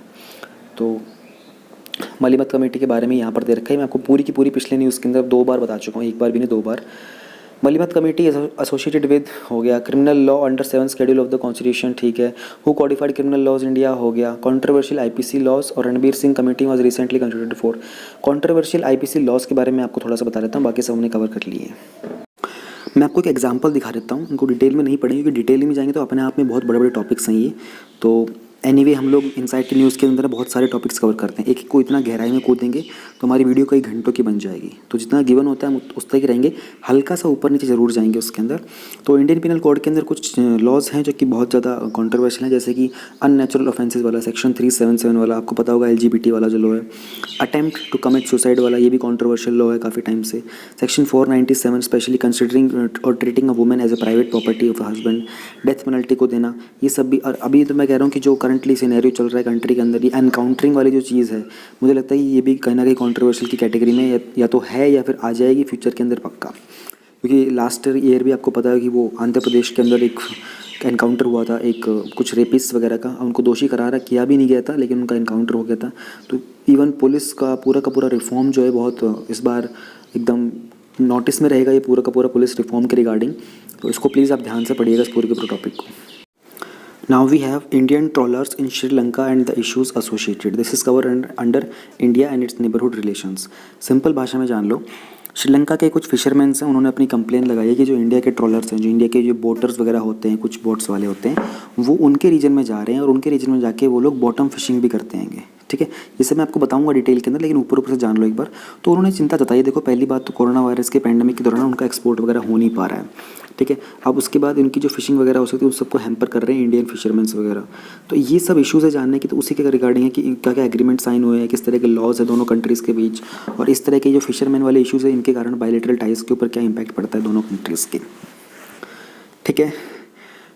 तो मलिमत कमेटी के बारे में यहाँ पर दे रखा है। मैं आपको पूरी की पूरी पिछले न्यूज़ के अंदर 2 बार बता चुका हूँ, एक बार भी नहीं 2 बार। मलिमत कमेटी एसोसिएटेड विद हो गया criminal law under 7th schedule of the constitution, ठीक है। Who codified criminal laws India हो गया, कंट्रोवर्शियल आईपीसी लॉज, और Ranbir Singh committee was recently constituted for controversial IPC laws के बारे में आपको थोड़ा सा बता देता हूँ, बाकी सब हमने कवर कर लिए। मैं आपको एक एग्जांपल दिखा देता हूँ, इनको डिटेल में नहीं पढ़ेंगे क्योंकि डिटेल में जाएंगे तो अपने आप में बहुत बड़े बड़े टॉपिक्स हैं ये। तो एनीवे हम लोग इनसाइड की न्यूज़ के अंदर बहुत सारे टॉपिक्स कवर करते हैं, एक एक को इतना गहराई में कूदेंगे तो हमारी वीडियो कई घंटों की बन जाएगी। तो जितना गिवन होता है हम उस तक ही रहेंगे, हल्का सा ऊपर नीचे ज़रूर जाएंगे उसके अंदर। तो इंडियन पिनल कोड के अंदर कुछ लॉज हैं जो कि बहुत ज़्यादा कॉन्ट्रोवर्शियल हैं, जैसे कि अननेचुरल ऑफेंसेस वाला सेक्शन 377 वाला, आपको पता होगा LGBT वाला जो लॉ है। अटेम्प्ट टू कमिट सुसाइड वाला, ये भी कॉन्ट्रोवर्शियल लॉ है काफ़ी टाइम से। सेक्शन 497 स्पेशली कंसिडरिंग और treating a women as a private property of husband, death penalty को देना, ये सब भी। और अभी तो मैं कह रहा हूँ कि जो करंटली सिनेरियो चल रहा है कंट्री के अंदर, ये एनकाउंटरिंग वाली जो चीज़ है, मुझे लगता है कि ये भी कहीं ना कहीं कंट्रोवर्शियल की कैटेगरी में या तो है या फिर आ जाएगी फ्यूचर के अंदर पक्का। क्योंकि लास्ट ईयर भी आपको पता है कि वो आंध्र प्रदेश के अंदर एक एनकाउंटर हुआ था, एक कुछ रेपिस्ट वगैरह का, उनको दोषी करारा किया भी नहीं गया था लेकिन उनका एनकाउंटर हो गया था। तो इवन पुलिस का पूरा रिफॉर्म जो है बहुत इस बार एकदम नोटिस में रहेगा, ये पूरा का पूरा पुलिस रिफॉर्म के रिगार्डिंग। तो इसको प्लीज़ आप ध्यान से पढ़िएगा इस पूरे के पूरे टॉपिक को। Now we have Indian trawlers in Sri Lanka and the issues associated. This is covered under India and its neighborhood relations. Simple भाषा में जान लो, श्रीलंका के कुछ फिशरमैन्स हैं, उन्होंने अपनी कंप्लेन लगाई है कि जो इंडिया के ट्रॉलर्स हैं, जो इंडिया के जो बोटर्स वगैरह होते हैं, कुछ बोट्स वाले होते हैं, वो उनके रीजन में जा रहे हैं और उनके रीजन में जाके वो लोग बॉटम फिशिंग भी करते हैं, ठीक है। इसे मैं आपको बताऊंगा डिटेल के अंदर, लेकिन ऊपर से जान लो एक बार। तो उन्होंने चिंता जताई, देखो पहली बात तो कोरोना वायरस के पैंडेमिक के दौरान उनका एक्सपोर्ट वगैरह हो नहीं पा रहा है, ठीक है। अब उसके बाद उनकी जो फिशिंग वगैरह हो सकती है उस सबको हैम्पर कर रहे हैं इंडियन फिशरमैन्स वगैरह। तो ये सब इश्यूज़ है जानने की, तो उसी के रिगार्डिंग है कि क्या क्या एग्रीमेंट साइन हुए हैं, किस तरह के लॉज है दोनों कंट्रीज़ के बीच, और इस तरह के जो फिशरमैन वाले इश्यूज़ है इनके कारण बायलैटरल टाइज़ के ऊपर क्या इंपैक्ट पड़ता है दोनों कंट्रीज़ के, ठीक है।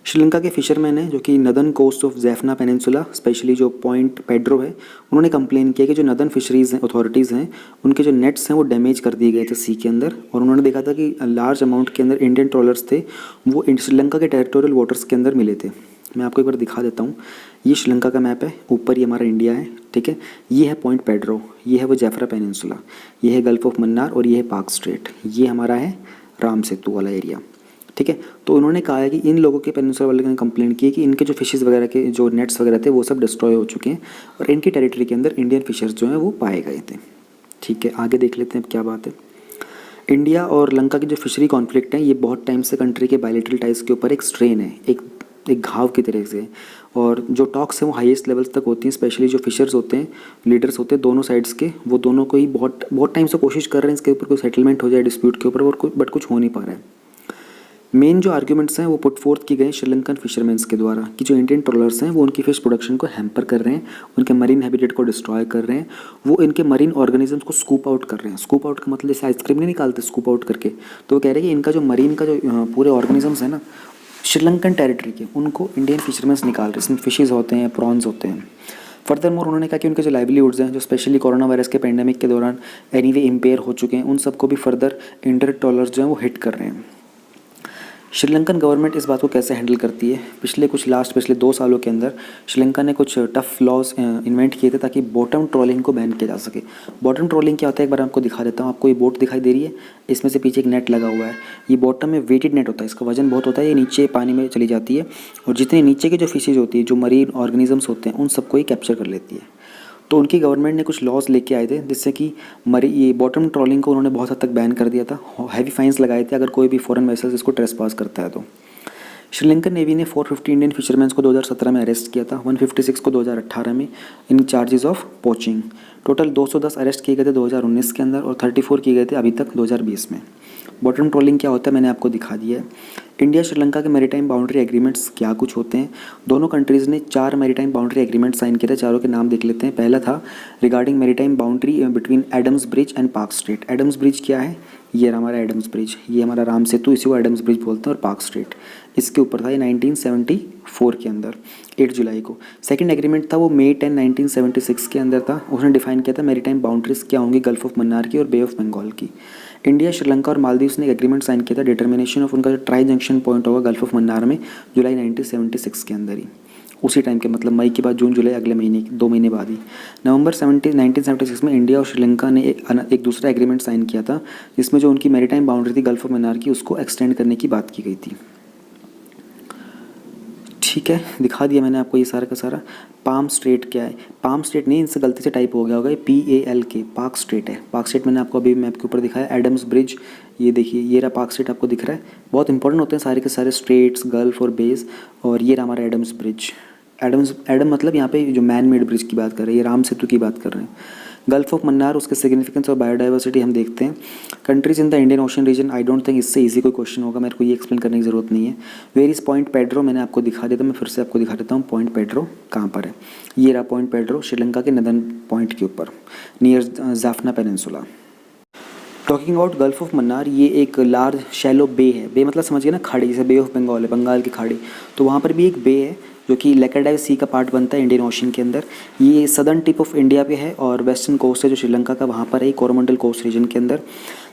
श्रीलंका के फिशरमैन हैं जो कि northern coast of Jaffna peninsula, specially जो पॉइंट पेड्रो है, उन्होंने कंप्लेन किया कि जो नदर्न फिशरीज़ हैं अथॉरिटीज़ हैं उनके जो नेट्स हैं वो डैमेज कर दिए गए थे सी के अंदर, और उन्होंने देखा था कि लार्ज अमाउंट के अंदर इंडियन ट्रॉलर्स थे वो श्रीलंका के टेरिटोरियल वाटर्स के अंदर मिले थे। मैं आपको एक बार दिखा देता हूँ, ये श्रीलंका का मैप है, ऊपर ये हमारा इंडिया है, ठीक है। ये है पॉइंट पेड्रो, ये है वो जैफरा पेनिनसुला, ये है गल्फ ऑफ मन्नार और ये है पाक स्ट्रेट, ये हमारा है राम सेतु वाला एरिया, ठीक है। तो उन्होंने कहा है कि इन लोगों के पेनिनसुला वाले ने कंप्लेंट की कि इनके जो फिशेज़ वगैरह के जो नेट्स वगैरह थे वो सब डिस्ट्रॉय हो चुके हैं और इनकी टेरिटरी के अंदर इंडियन फिशर्स जो हैं वो पाए गए थे, ठीक है। आगे देख लेते हैं अब क्या बात है। इंडिया और लंका की जो फिशरी कॉन्फ्लिक्ट है ये बहुत टाइम से कंट्री के बायलैटरल टाइज के ऊपर एक स्ट्रेन है, एक एक घाव की तरह से। और जो टॉक्स हैं वो हाईएस्ट लेवल्स तक होती हैं, स्पेशली जो फिशर्स होते हैं, लीडर्स होते हैं दोनों साइड्स के, वो दोनों को ही बहुत बहुत टाइम से कोशिश कर रहे हैं इसके ऊपर कोई सेटलमेंट हो जाए डिस्प्यूट के ऊपर, और बट कुछ हो नहीं पा रहा है। मेन जो आर्ग्यूमेंट्स हैं वो पुट फोर्थ की गए श्रीलंकन फिशरमैन्स के द्वारा कि जो इंडियन ट्रॉलर्स हैं वो उनकी फिश प्रोडक्शन को हैम्पर कर रहे हैं, उनके मरीन हैबिटेट को डिस्ट्रॉय कर रहे हैं, वो इनके मरीन ऑर्गेनिजम्स को स्कूप आउट कर रहे हैं। स्कूप आउट का मतलब जैसे आइसक्रीम नहीं निकालते स्कूप आउट करके, तो वो कह रहे हैं कि इनका जो मरीन का जो पूरे ऑर्गेनिजम्स है ना श्रीलंकन टेरिटरी के, उनको इंडियन फिशरमैन्स निकाल रहे हैं। इसमें फिशेज़ होते हैं, प्रॉन्स होते हैं। फर्दर मोर उन्होंने कहा कि उनके जो लाइवलीहुड्स हैं, जो स्पेशली कोरोना वायरस के पेंडेमिक के दौरान एनीवे इम्पेयर हो चुके हैं, उन सबको भी फर्दर इंडियन ट्रॉलर्स जो हैं वो हिट कर रहे हैं। श्रीलंकन गवर्नमेंट इस बात को कैसे हैंडल करती है? पिछले 2 सालों के अंदर श्रीलंका ने कुछ टफ लॉज इन्वेंट किए थे ताकि बॉटम ट्रॉलिंग को बैन किया जा सके। बॉटम ट्रॉलिंग क्या होता है एक बार आपको दिखा देता हूँ। आपको ये बोट दिखाई दे रही है, इसमें से पीछे एक नेट लगा हुआ है। ये बॉटम में वेटेड नेट होता है, इसका वजन बहुत होता है, ये नीचे पानी में चली जाती है और जितने नीचे की जो फिशेज होती है, जो मरीन ऑर्गेनिजम्स होते हैं, उन सबको ही कैप्चर कर लेती है। तो उनकी गवर्नमेंट ने कुछ लॉज लेके आए थे जिससे कि ये बॉटम ट्रॉलिंग को उन्होंने बहुत हद तक बैन कर दिया था। हैवी फाइन्स लगाए थे अगर कोई भी फॉरेन वेसल्स इसको ट्रेसपास करता है तो। श्रीलंकन नेवी ने 450 इंडियन फिशरमैन्स को 2017 में अरेस्ट किया था, 156 को 2018 में in charges of poaching. Total 210 arrest किए गए थे 2019 के अंदर और 34 किए गए थे अभी तक 2020 में। बॉटम ट्रॉलिंग क्या होता है मैंने आपको दिखा दिया है। इंडिया श्रीलंका के मैरीटाइम बाउंड्री एग्रीमेंट्स क्या कुछ होते हैं? दोनों कंट्रीज़ ने 4 मैरीटाइम बाउंड्री एग्रीमेंट साइन किए थे, चारों के नाम देख लेते हैं। पहला था regarding maritime boundary between Adams bridge and park strait. Adams bridge क्या है? ये हमारा एडम्स ब्रिज, ये हमारा राम सेतु, इसी को एडम्स ब्रिज बोलते हैं। और पार्क स्ट्रेट इसके ऊपर था, ये 1974 के अंदर 8 जुलाई को। सेकंड एग्रीमेंट था वो मई 10, 1976 के अंदर था। उसने डिफाइन किया था मैरीटाइम बाउंड्रीज क्या होंगी गल्फ ऑफ मन्नार की और बे ऑफ बंगाल की। इंडिया, श्रीलंका और मालदीव्स ने एक एग्रीमेंट साइन किया था डिटर्मिनेशन ऑफ उनका जो ट्राई जंक्शन पॉइंट होगा गल्फ ऑफ मन्नार में, जुलाई 1976 के अंदर ही। उसी टाइम के मतलब मई के बाद जून जुलाई अगले महीने 2 महीने बाद ही नवंबर 1976 में इंडिया और श्रीलंका ने एक दूसरा एग्रीमेंट साइन किया था जिसमें जो उनकी मैरीटाइम बाउंड्री थी गल्फ ऑफ मन्नार की उसको एक्सटेंड करने की बात की गई थी। ठीक है, दिखा दिया मैंने आपको ये सारा का सारा। पाम स्ट्रेट क्या है? पाम स्ट्रेट नहीं, इनसे गलती से टाइप हो गया होगा, ये PALK पार्क स्ट्रेट है। पार्क स्ट्रेट मैंने आपको अभी मैप के ऊपर दिखाया। एडम्स ब्रिज, ये देखिए ये रहा पार्क स्ट्रेट आपको दिख रहा है। बहुत इंपॉर्टेंट होते हैं सारे के सारे स्ट्रेट्स, गल्फ और बेस। और ये रहा हमारा एडम्स ब्रिज। एडम मतलब यहाँ पे जो मैन मेड ब्रिज की बात कर रहे हैं, ये राम सेतु की बात कर रहे हैं। गल्फ ऑफ मन्नार, उसके सिग्निफिकेंस और बायोडाइवर्सिटी हम देखते हैं। Countries in the Indian ocean region, I don't think इससे इजी कोई क्वेश्चन होगा, मेरे को ये एक्सप्लेन करने की ज़रूरत नहीं है। वेयर इज़ पॉइंट पेड्रो, मैंने आपको दिखा दिया था, मैं फिर से आपको दिखा देता हूँ पॉइंट पेड्रो कहाँ पर है। ये रहा पॉइंट पेड्रो श्रीलंका के नदन पॉइंट के ऊपर near Jaffna peninsula. Talking about gulf of Mannar, ये एक लार्ज शैलो बे है। बे मतलब समझिए ना खाड़ी, जैसे बे ऑफ बंगाल है, बंगाल की खाड़ी, तो वहाँ पर भी एक बे है जो कि लेकरडाइव सी का पार्ट बनता है इंडियन ओशन के अंदर। ये सदर्न टिप ऑफ इंडिया पे है और वेस्टर्न कोस्ट है जो श्रीलंका का, वहाँ पर है कोरोमंडल कोस्ट रीजन के अंदर।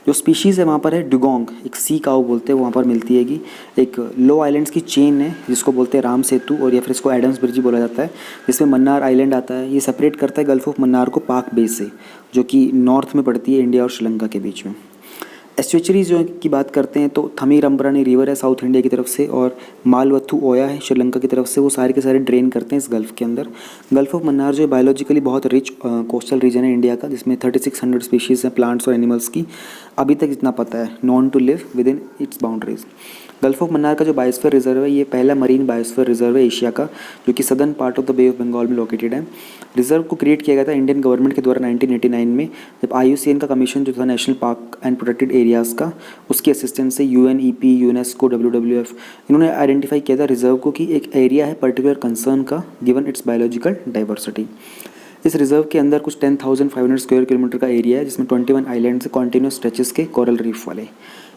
जो स्पीशीज़ है वहाँ पर है डुगोंग, एक सी काऊ बोलते हैं, वहाँ पर मिलती हैगी। एक लो आइलैंड्स की चेन है जिसको बोलते हैं राम सेतु, और या फिर इसको एडम्स ब्रिज बोला जाता है, जिसमें मन्नार आइलैंड आता है। ये सेपरेट करता है गल्फ ऑफ मन्नार को पाक बे से, जो कि नॉर्थ में पड़ती है इंडिया और श्रीलंका के बीच में। एस्चुचरीज जो की बात करते हैं तो थमीरम्बरानी रिवर है साउथ इंडिया की तरफ से, और मालवथु ओया है श्रीलंका की तरफ से। वो सारे के सारे ड्रेन करते हैं इस गल्फ के अंदर। गल्फ ऑफ मन्नार जो बायोलॉजिकली बहुत रिच कोस्टल रीजन है इंडिया का, जिसमें 3600 स्पीशीज़ हैं प्लांट्स और एनिमल्स की, अभी तक जितना पता है, known to live within its boundaries. Gulf of Mannar का जो बायोस्फीयर रिजर्व है, ये पहला मरीन बायोस्फीयर रिजर्व है एशिया का, जो कि southern part of the bay of Bengal में लोकेटेड है। रिजर्व को क्रिएट किया गया था इंडियन गवर्नमेंट के द्वारा 1989 में, जब IUCN का कमीशन जो था national park and protected areas का, उसकी असिस्टेंस से UNEP, यूनेस्को, WWF, इन्होंने आइडेंटिफाई किया था रिजर्व को कि एक एरिया है पर्टिकुलर कंसर्न का गिवन इट्स बायोलॉजिकल डाइवर्सिटी। इस रिजर्व के अंदर कुछ 10,500 स्क्वायर किलोमीटर का एरिया है, जिसमें 21 आइलैंड्स कॉन्टिन्यूस स्ट्रेचेस के कोरल रीफ वाले।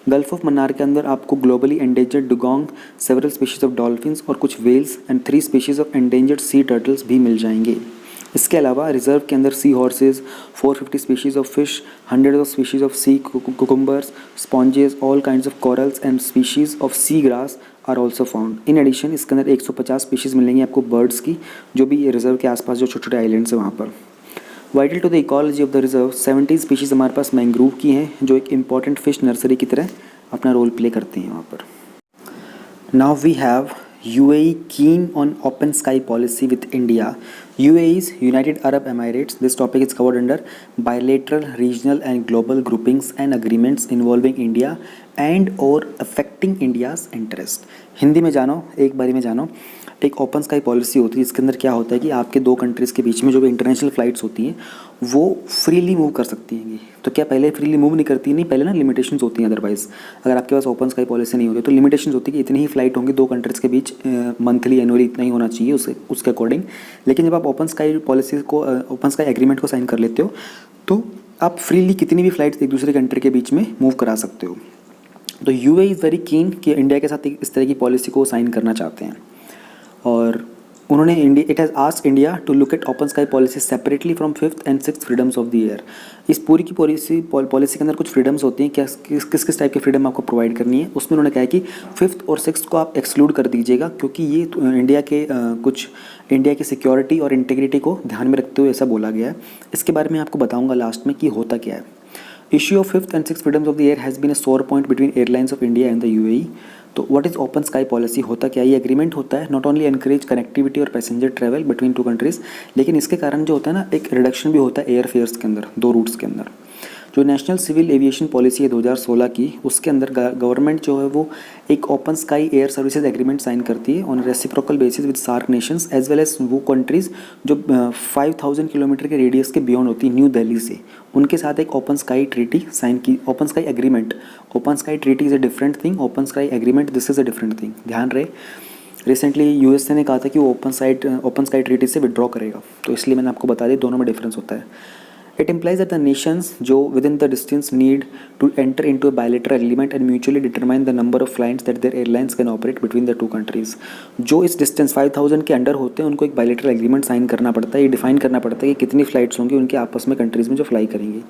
गल्फ ऑफ मन्नार के अंदर आपको globally endangered dugong, several species of dolphins और कुछ whales and 3 species of endangered sea turtles भी मिल जाएंगे। इसके अलावा रिजर्व के अंदर sea horses, 450 species of fish, 100 of species of sea cucumbers, sponges, all kinds of corals and species of sea grass are also found. In addition इसके अंदर 150 species मिलेंगी आपको बर्ड्स की, जो भी ये रिजर्व के आसपास जो छोटे छोटे आइलैंड्स हैं वहाँ पर। Vital to the ecology of the reserve, 70 species हमारे पास मैंग्रोव की हैं, जो एक इंपॉर्टेंट फिश नर्सरी की तरह अपना रोल प्ले करते हैं वहाँ पर। Now we have UAE keen on open sky policy with India. UAE's United Arab Emirates. This topic is covered under bilateral, regional and global groupings and agreements involving India and or affect protecting India's interest. Hindi में जानो, एक बारी में जानो, एक open sky policy होती है जिसके अंदर क्या होता है कि आपके दो कंट्रीज़ के बीच में जो भी इंटरनेशनल फ़्लाइट्स होती हैं वो फ्रीली मूव कर सकती हैं। तो क्या पहले फ्रीली मूव नहीं करती? नहीं, पहले ना लिमिटेशंस होती हैं। अदरवाइज़ अगर आपके पास ओपन स्काई पॉलिसी नहीं होती तो लिमिटेशंस होती है कि इतनी ही फ्लाइट होंगी दो कंट्रीज़ के बीच, मंथली एनुअली इतना ही होना चाहिए उसके अकॉर्डिंग। लेकिन जब आप ओपन स्काई पॉलिसी को, ओपन स्काई एग्रीमेंट को साइन कर लेते हो तो आप फ्रीली कितनी भी फ़्लाइट्स एक दूसरे कंट्री के बीच में मूव करा सकते हो। तो यूएई इज़ वेरी कीन कि इंडिया के साथ इस तरह की पॉलिसी को साइन करना चाहते हैं और उन्होंने it has asked India to look at open sky policy separately from 5th and 6th freedoms of the air. इस पूरी की पॉलिसी के अंदर कुछ फ्रीडम्स होती हैं, क्या किस टाइप की फ्रीडम आपको प्रोवाइड करनी है। उसमें उन्होंने कहा है कि 5th और 6th को आप एक्सक्लूड कर दीजिएगा क्योंकि ये इंडिया की सिक्योरिटी और इंटीग्रिटी को ध्यान में रखते हुए ऐसा बोला गया है। इसके बारे में आपको बताऊँगा लास्ट में कि होता क्या है। Issue of 5th and 6th freedoms of the air has been a sore point between airlines of India and the UAE. तो what is open sky policy? होता क्या है? ये एग्रीमेंट होता है नॉट ओनली एनकरेज कनेक्टिविटी और passenger travel between two countries, लेकिन इसके कारण जो होता है ना, एक रिडक्शन भी होता है एयर फेयर्स के अंदर, दो रूट्स के अंदर। जो नेशनल सिविल एविएशन पॉलिसी है 2016 की, उसके अंदर गवर्नमेंट जो है वो एक open sky air services agreement sign करती है on reciprocal basis with SAARC nations as well as वो कंट्रीज़ जो 5000 किलोमीटर के रेडियस के बियॉन्ड होती है न्यू दिल्ली से, उनके साथ एक ओपन स्काई ट्रीटी साइन की। Open sky agreement, open sky treaty is a different thing, open sky agreement this is a different thing, ध्यान रहे। रिसेंटली यूएसए ने कहा था कि वो ओपन स्काई ट्रीटी से विड्रॉ करेगा, तो इसलिए मैंने आपको बता दिया दोनों में डिफरेंस होता है। It implies that the nations जो within the distance need to enter into a bilateral agreement and mutually determine the number of flights that their airlines can operate between the two countries। जो इस distance 5000 के under होते हैं उनको एक bilateral agreement sign करना पड़ता है, ये डिफाइन करना पड़ता है कि कितनी फ़्लाइट्स होंगी उनके आपस में कंट्रीज़ में जो फ्लाई करेंगी।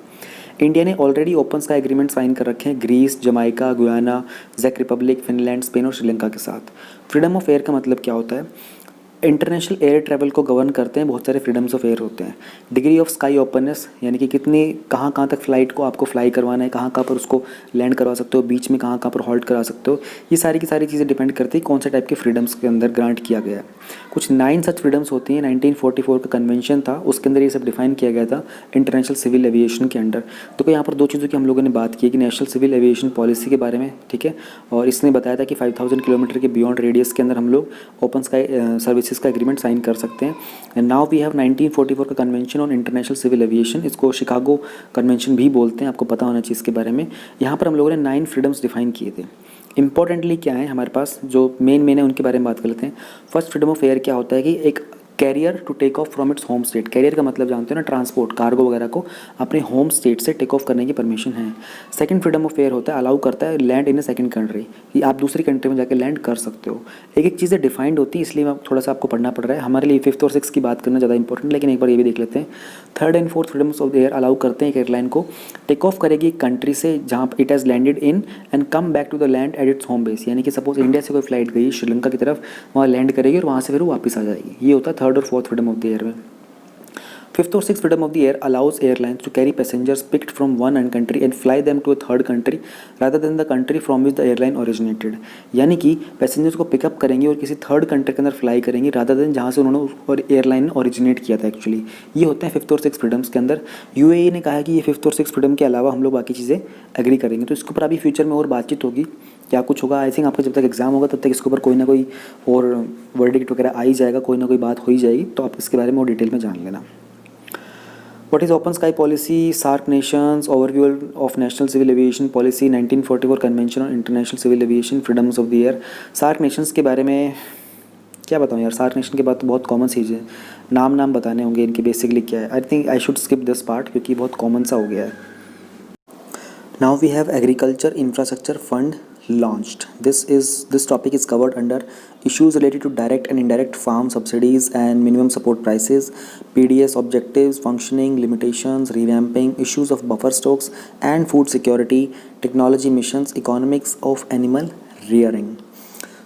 इंडिया ने already open sky agreement sign कर रखे हैं ग्रीस, जमाइका, गुयाना, ज़ेक रिपब्लिक, फिनलैंड, स्पेन और श्रीलंका के साथ। फ्रीडम ऑफ एयर का मतलब क्या होता है? इंटरनेशनल एयर ट्रैवल को गवर्न करते हैं बहुत सारे फ्रीडम्स ऑफ एयर होते हैं। डिग्री ऑफ स्काई ओपननेस, यानी कि कितनी कहाँ तक फ़्लाइट को आपको फ्लाई करवाना है, कहाँ पर उसको लैंड करवा सकते हो, बीच में कहाँ पर हॉल्ट करा सकते हो, ये सारी की सारी चीज़ें डिपेंड करती है कौन से टाइप के फ्रीडम्स के अंदर ग्रांट किया गया है। कुछ 9 सच फ्रीडम्स होती हैं। 1944 का कन्वेंशन था, उसके अंदर ये सब डिफाइन किया गया था इंटरनेशनल सिविल एविएशन के अंडर। तो यहाँ पर दो चीज़ों की हम लोगों ने बात की कि नेशनल सिविल एविएशन पॉलिसी के बारे में, ठीक है, और इसने बताया था कि 5000 किलोमीटर के बियॉन्ड रेडियस के अंदर हम लोग ओपन स्काई सर्विसेज का एग्रीमेंट साइन कर सकते हैं। एंड नाउ वी हैव 1944 का convention on international civil aviation, इसको शिकागो कन्वेंशन भी बोलते हैं, आपको पता होना चाहिए इसके बारे में। यहाँ पर हम लोगों ने 9 फ्रीडम्स डिफाइन किए थे। इंपॉर्टेंटली क्या है हमारे पास, जो मेन है उनके बारे में बात कर लेते हैं। फर्स्ट फ्रीडम ऑफ एयर क्या होता है कि एक carrier to take off from its home state. Carrier का मतलब जानते हो ना, ट्रांसपोर्ट, कार्गो वगैरह को अपने होम स्टेट से टेक ऑफ करने की परमिशन है। सेकंड फ्रीडम ऑफ एयर होता है, अलाउ करता है land in A second country, कि आप दूसरी कंट्री में जाकर लैंड कर सकते हो। एक एक चीज़ें डिफाइंड होती है, इसलिए थोड़ा सा आपको पढ़ना पड़ रहा है। हमारे लिए 5th और 6th की बात करना ज़्यादा इंपॉर्टेंट, लेकिन एक बार ये भी देख लेते हैं। Third and fourth freedoms of the air allow करते हैं एक एयरलाइन को टेक ऑफ करेगी एक कंट्री से जहाँ it has landed in and come back to the land at its home base, यानी कि सपोज इंडिया से कोई फ्लाइट गई श्रीलंका की तरफ, वहाँ लैंड करेगी और वहाँ से फिर वो वापस आ जाएगी। ये होता है थर्ड और fourth freedom of the air में। 5th और 6th freedom of the air allows airlines to carry passengers picked from one country and fly them to a third country rather than the country from which the airline originated। यानी कि passengers को pickup करेंगे और किसी third country के अंदर fly करेंगे rather than जहाँ से उन्होंने और एयरलाइन ने ओरिजिनेट किया था एक्चुअली। ये होते हैं 5th और 6th फ्रीडम्स के अंदर। यूएई ने कहा है कि ये 5th और 6th फ्रीडम के अलावा हम लोग बाकी चीज़ें एग्री करेंगे, तो इसके ऊपर अभी फ्यूचर में और बातचीत होगी, क्या कुछ होगा। आई थिंक आपका जब तक एग्जाम होगा तब तक इसके ऊपर कोई ना कोई और वर्डिक्ट वगैरह आ ही जाएगा, कोई ना कोई बात हो ही जाएगी, तो आप इसके बारे में और डिटेल में जान लेना। What is Open Sky Policy? SAARC nations, overview of National Civil Aviation Policy, 1944 Convention on International Civil Aviation, Freedoms of the Air। SAARC nations के बारे में क्या बताऊँ यार, SAARC नेशन के बाद तो बहुत कॉमन चीज़ है, नाम बताने होंगे इनके बेसिकली क्या है। I think I should skip this part क्योंकि बहुत कॉमन सा हो गया है। Now we have Agriculture Infrastructure Fund launched. This topic is covered under issues related to direct and indirect farm subsidies and minimum support prices, PDS objectives, functioning, limitations, revamping, issues of buffer stocks and food security, technology missions, economics of animal rearing।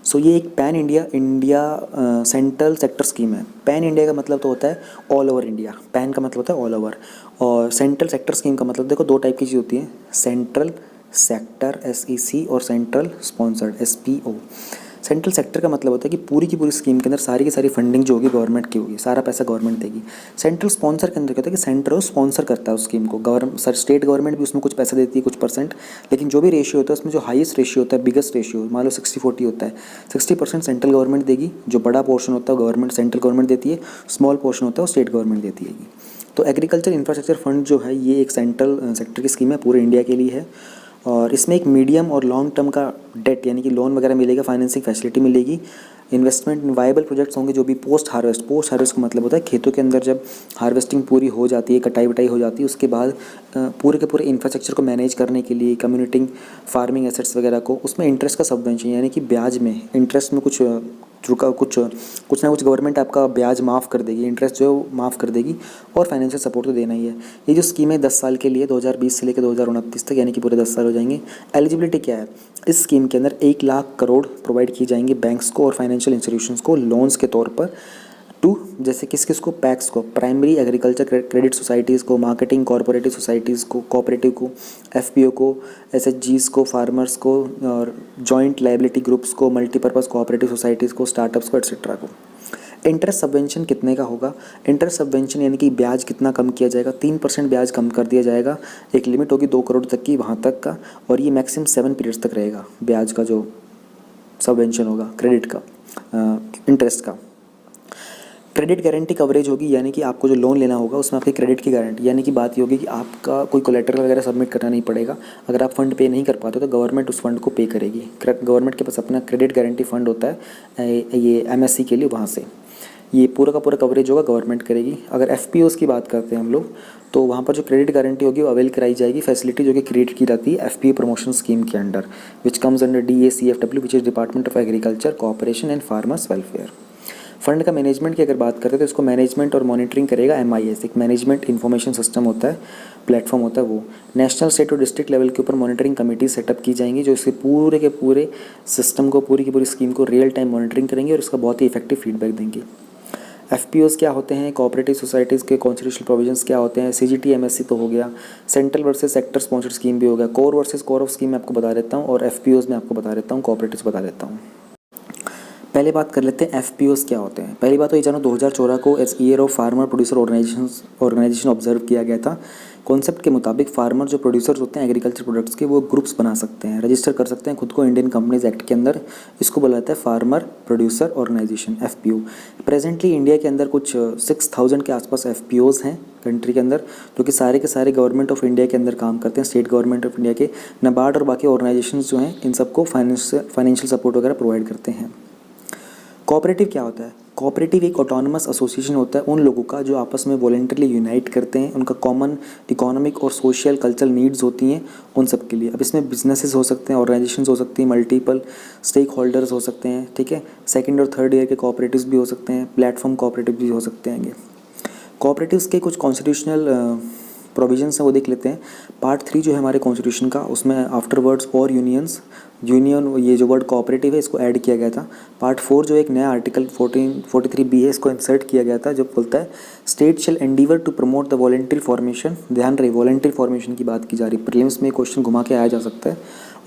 सो ये एक pan India central sector scheme है। Pan India का मतलब तो होता है all over India, pan का मतलब होता है ऑल ओवर, और सेंट्रल सेक्टर स्कीम का मतलब देखो दो टाइप की चीज़ होती है, सेंट्रल सेक्टर SEC और central sponsored SPO। Central sector का मतलब होता है कि पूरी की पूरी स्कीम के अंदर सारी की सारी फंडिंग जो होगी गवर्नमेंट की होगी, सारा पैसा गवर्नमेंट देगी। सेंट्रल स्पॉन्सर के अंदर क्या होता है कि सेंटर स्पॉन्सर करता है उस स्कीम को, स्टेट गवर्नमेंट भी उसमें कुछ पैसा देती है, कुछ परसेंट, लेकिन जो भी रेशियो होता है उसमें जो हाईएस्ट रेशियो होता है, बिगेस्ट रेशियो, मान लो 60-40 होता है, 60% सेंट्रल गवर्नमेंट देगी, जो बड़ा पोर्शन होता है गवर्नमेंट सेंट्रल गवर्नमेंट देती है, स्मॉल पोर्शन होता है वो स्टेट गवर्नमेंट देती है। तो एग्रीकल्चर इंफ्रास्ट्रक्चर फंड जो है ये एक सेंट्रल सेक्टर की स्कीम है, पूरे इंडिया के लिए है, और इसमें एक मीडियम और लॉन्ग टर्म का डेट यानी कि लोन वगैरह मिलेगा, फाइनेंसिंग फैसिलिटी मिलेगी, इन्वेस्टमेंट इन वायबल प्रोजेक्ट्स होंगे जो भी पोस्ट हार्वेस्ट का मतलब होता है खेतों के अंदर जब हार्वेस्टिंग पूरी हो जाती है, कटाई वटाई हो जाती है, उसके बाद पूरे के पूरे इंफ्रास्ट्रक्चर को मैनेज करने के लिए कम्युनिटी फार्मिंग एसेट्स वगैरह को, उसमें इंटरेस्ट का सबवेंशन यानी कि ब्याज में इंटरेस्ट में कुछ ना कुछ गवर्नमेंट आपका ब्याज माफ़ कर देगी, इंटरेस्ट जो है वो माफ़ कर देगी, और फाइनेंशियल सपोर्ट तो देना ही है। ये जो स्कीम है 10 साल के लिए 2020 से लेकर 2029 तक यानी कि पूरे 10 साल हो जाएंगे। एलिजिबिलिटी क्या है इस स्कीम के अंदर? 1 लाख करोड़ प्रोवाइड की जाएंगी बैंक्स को और फाइनेंशियल इंस्टीट्यूशंस को लोन्स के तौर पर, टू जैसे किस किस को, पैक्स को, प्राइमरी एग्रीकल्चर क्रेडिट सोसाइटीज़ को, मार्केटिंग कॉरपोरेटिव सोसाइटीज़ को, कोऑपरेटिव को, एफपीओ को, एसएचजीज़ को, फार्मर्स को, और जॉइंट लायबिलिटी ग्रुप्स को, मल्टीपर्पज़ कोऑपरेटिव सोसाइटीज़ को, स्टार्टअप्स को, एक्सेट्रा को। इंटरेस्ट सबवेंशन कितने का होगा? इंटरेस्ट सबवेंशन यानी कि ब्याज कितना कम किया जाएगा? 3% ब्याज कम कर दिया जाएगा, एक लिमिट होगी 2 करोड़ तक की वहाँ तक का, और ये मैक्सिमम 7 पीरियड्स तक रहेगा ब्याज का जो सबवेंशन होगा क्रेडिट का, इंटरेस्ट का। क्रेडिट गारंटी कवरेज होगी यानी कि आपको जो लोन लेना होगा उसमें आपकी क्रेडिट की गारंटी, यानी कि बात ये होगी कि आपका कोई कोलेटरल वगैरह सबमिट करना नहीं पड़ेगा। अगर आप फंड पे नहीं कर पाते तो गवर्नमेंट उस फंड को पे करेगी। गवर्नमेंट के पास अपना क्रेडिट गारंटी फंड होता है ये एमएससी के लिए, वहाँ से ये पूरा का पूरा कवरेज होगा, गवर्नमेंट करेगी। अगर एफपीओज़ की बात करते हैं हम लोग तो वहाँ पर जो क्रेडिट गारंटी होगी वो अवेल कराई जाएगी, फैसिलिटी जो कि क्रिएट की जाती है एफपीओ प्रमोशन स्कीम के under, which comes under DACFW which is department of agriculture, cooperation and farmers welfare. Fund का मैनेजमेंट की अगर बात करते हैं तो इसको मैनेजमेंट और मॉनिटरिंग करेगा MIS, एक मैनेजमेंट इन्फॉर्मेशन सिस्टम होता है, प्लेटफॉर्म होता है वो। नेशनल, स्टेट और डिस्ट्रिक्ट लेवल के ऊपर मॉनिटरिंग कमेटी सेटअप की जाएंगी जो इसके पूरे के पूरे सिस्टम को, पूरी की पूरी स्कीम को रियल टाइम मॉनिटरिंग करेंगे और इसका बहुत ही इफेक्टिव फीडबैक देंगे। एफपीओज़ क्या होते हैं, कोऑपरेटिव सोसाइटीज़ के कॉन्स्टिट्यूशनल प्रोविजंस क्या होते हैं, CGT MSC तो हो गया, central versus sector sponsored scheme भी हो गया, core versus core of scheme मैं आपको बता देता हूँ, और एफपीओज़ में आपको बता देता हूँ, कोऑपरेटिव्स बता देता हूँ। पहले बात कर लेते हैं एफपीओज़ क्या होते हैं। पहली बात तो ये जानो 2014 को as year of farmer producer organisation observe किया गया था। कॉन्सेप्ट के मुताबिक फार्मर जो प्रोड्यूसर्स होते हैं एग्रीकल्चर प्रोडक्ट्स के, वो ग्रुप्स बना सकते हैं, रजिस्टर कर सकते हैं खुद को इंडियन कंपनीज एक्ट के अंदर। इसको बोला जाता है farmer producer organisation, FPO. Presently India के अंदर कुछ 6000 के आसपास एफपीओज़ हैं कंट्री के अंदर, जो कि सारे के सारे गवर्नमेंट ऑफ इंडिया के अंदर काम करते हैं, स्टेट गवर्नमेंट ऑफ इंडिया के, नाबार्ड और बाकी ऑर्गेनाइजेशंस जो हैं इन सबको फाइनेंशियल सपोर्ट वगैरह प्रोवाइड करते हैं। कोऑपरेटिव क्या होता है? कोऑपरेटिव एक ऑटोनमस एसोसिएशन होता है उन लोगों का जो आपस में वॉलेंटरली यूनाइट करते हैं, उनका कॉमन इकोनॉमिक और सोशल कल्चरल नीड्स होती हैं उन सब के लिए। अब इसमें बिजनेसेस हो सकते हैं, ऑर्गेनाइजेशंस हो सकती हैं, मल्टीपल स्टेक होल्डर्स हो सकते हैं, ठीक है, सेकंड और थर्ड ईयर के कोऑपरेटिव्स भी हो सकते हैं, प्लेटफॉर्म कोऑपरेटिव भी हो सकते हैं। कोऑपरेटिव्स के कुछ कॉन्स्टिट्यूशनल प्रोविजंस हैं वो देख लेते हैं। पार्ट 3 जो है हमारे कॉन्स्टिट्यूशन का, उसमें आफ्टर वर्ड्स और यूनियन ये जो वर्ड कोऑपरेटिव है इसको ऐड किया गया था। पार्ट 4 जो एक नया आर्टिकल 1443B है इसको इंसर्ट किया गया था, जो बोलता है state shall endeavour to promote the voluntary formation. ध्यान रहे वॉलंटरी फॉर्मेशन की बात की जा रही, प्रीलिम्स में क्वेश्चन घुमा के आया जा सकता है।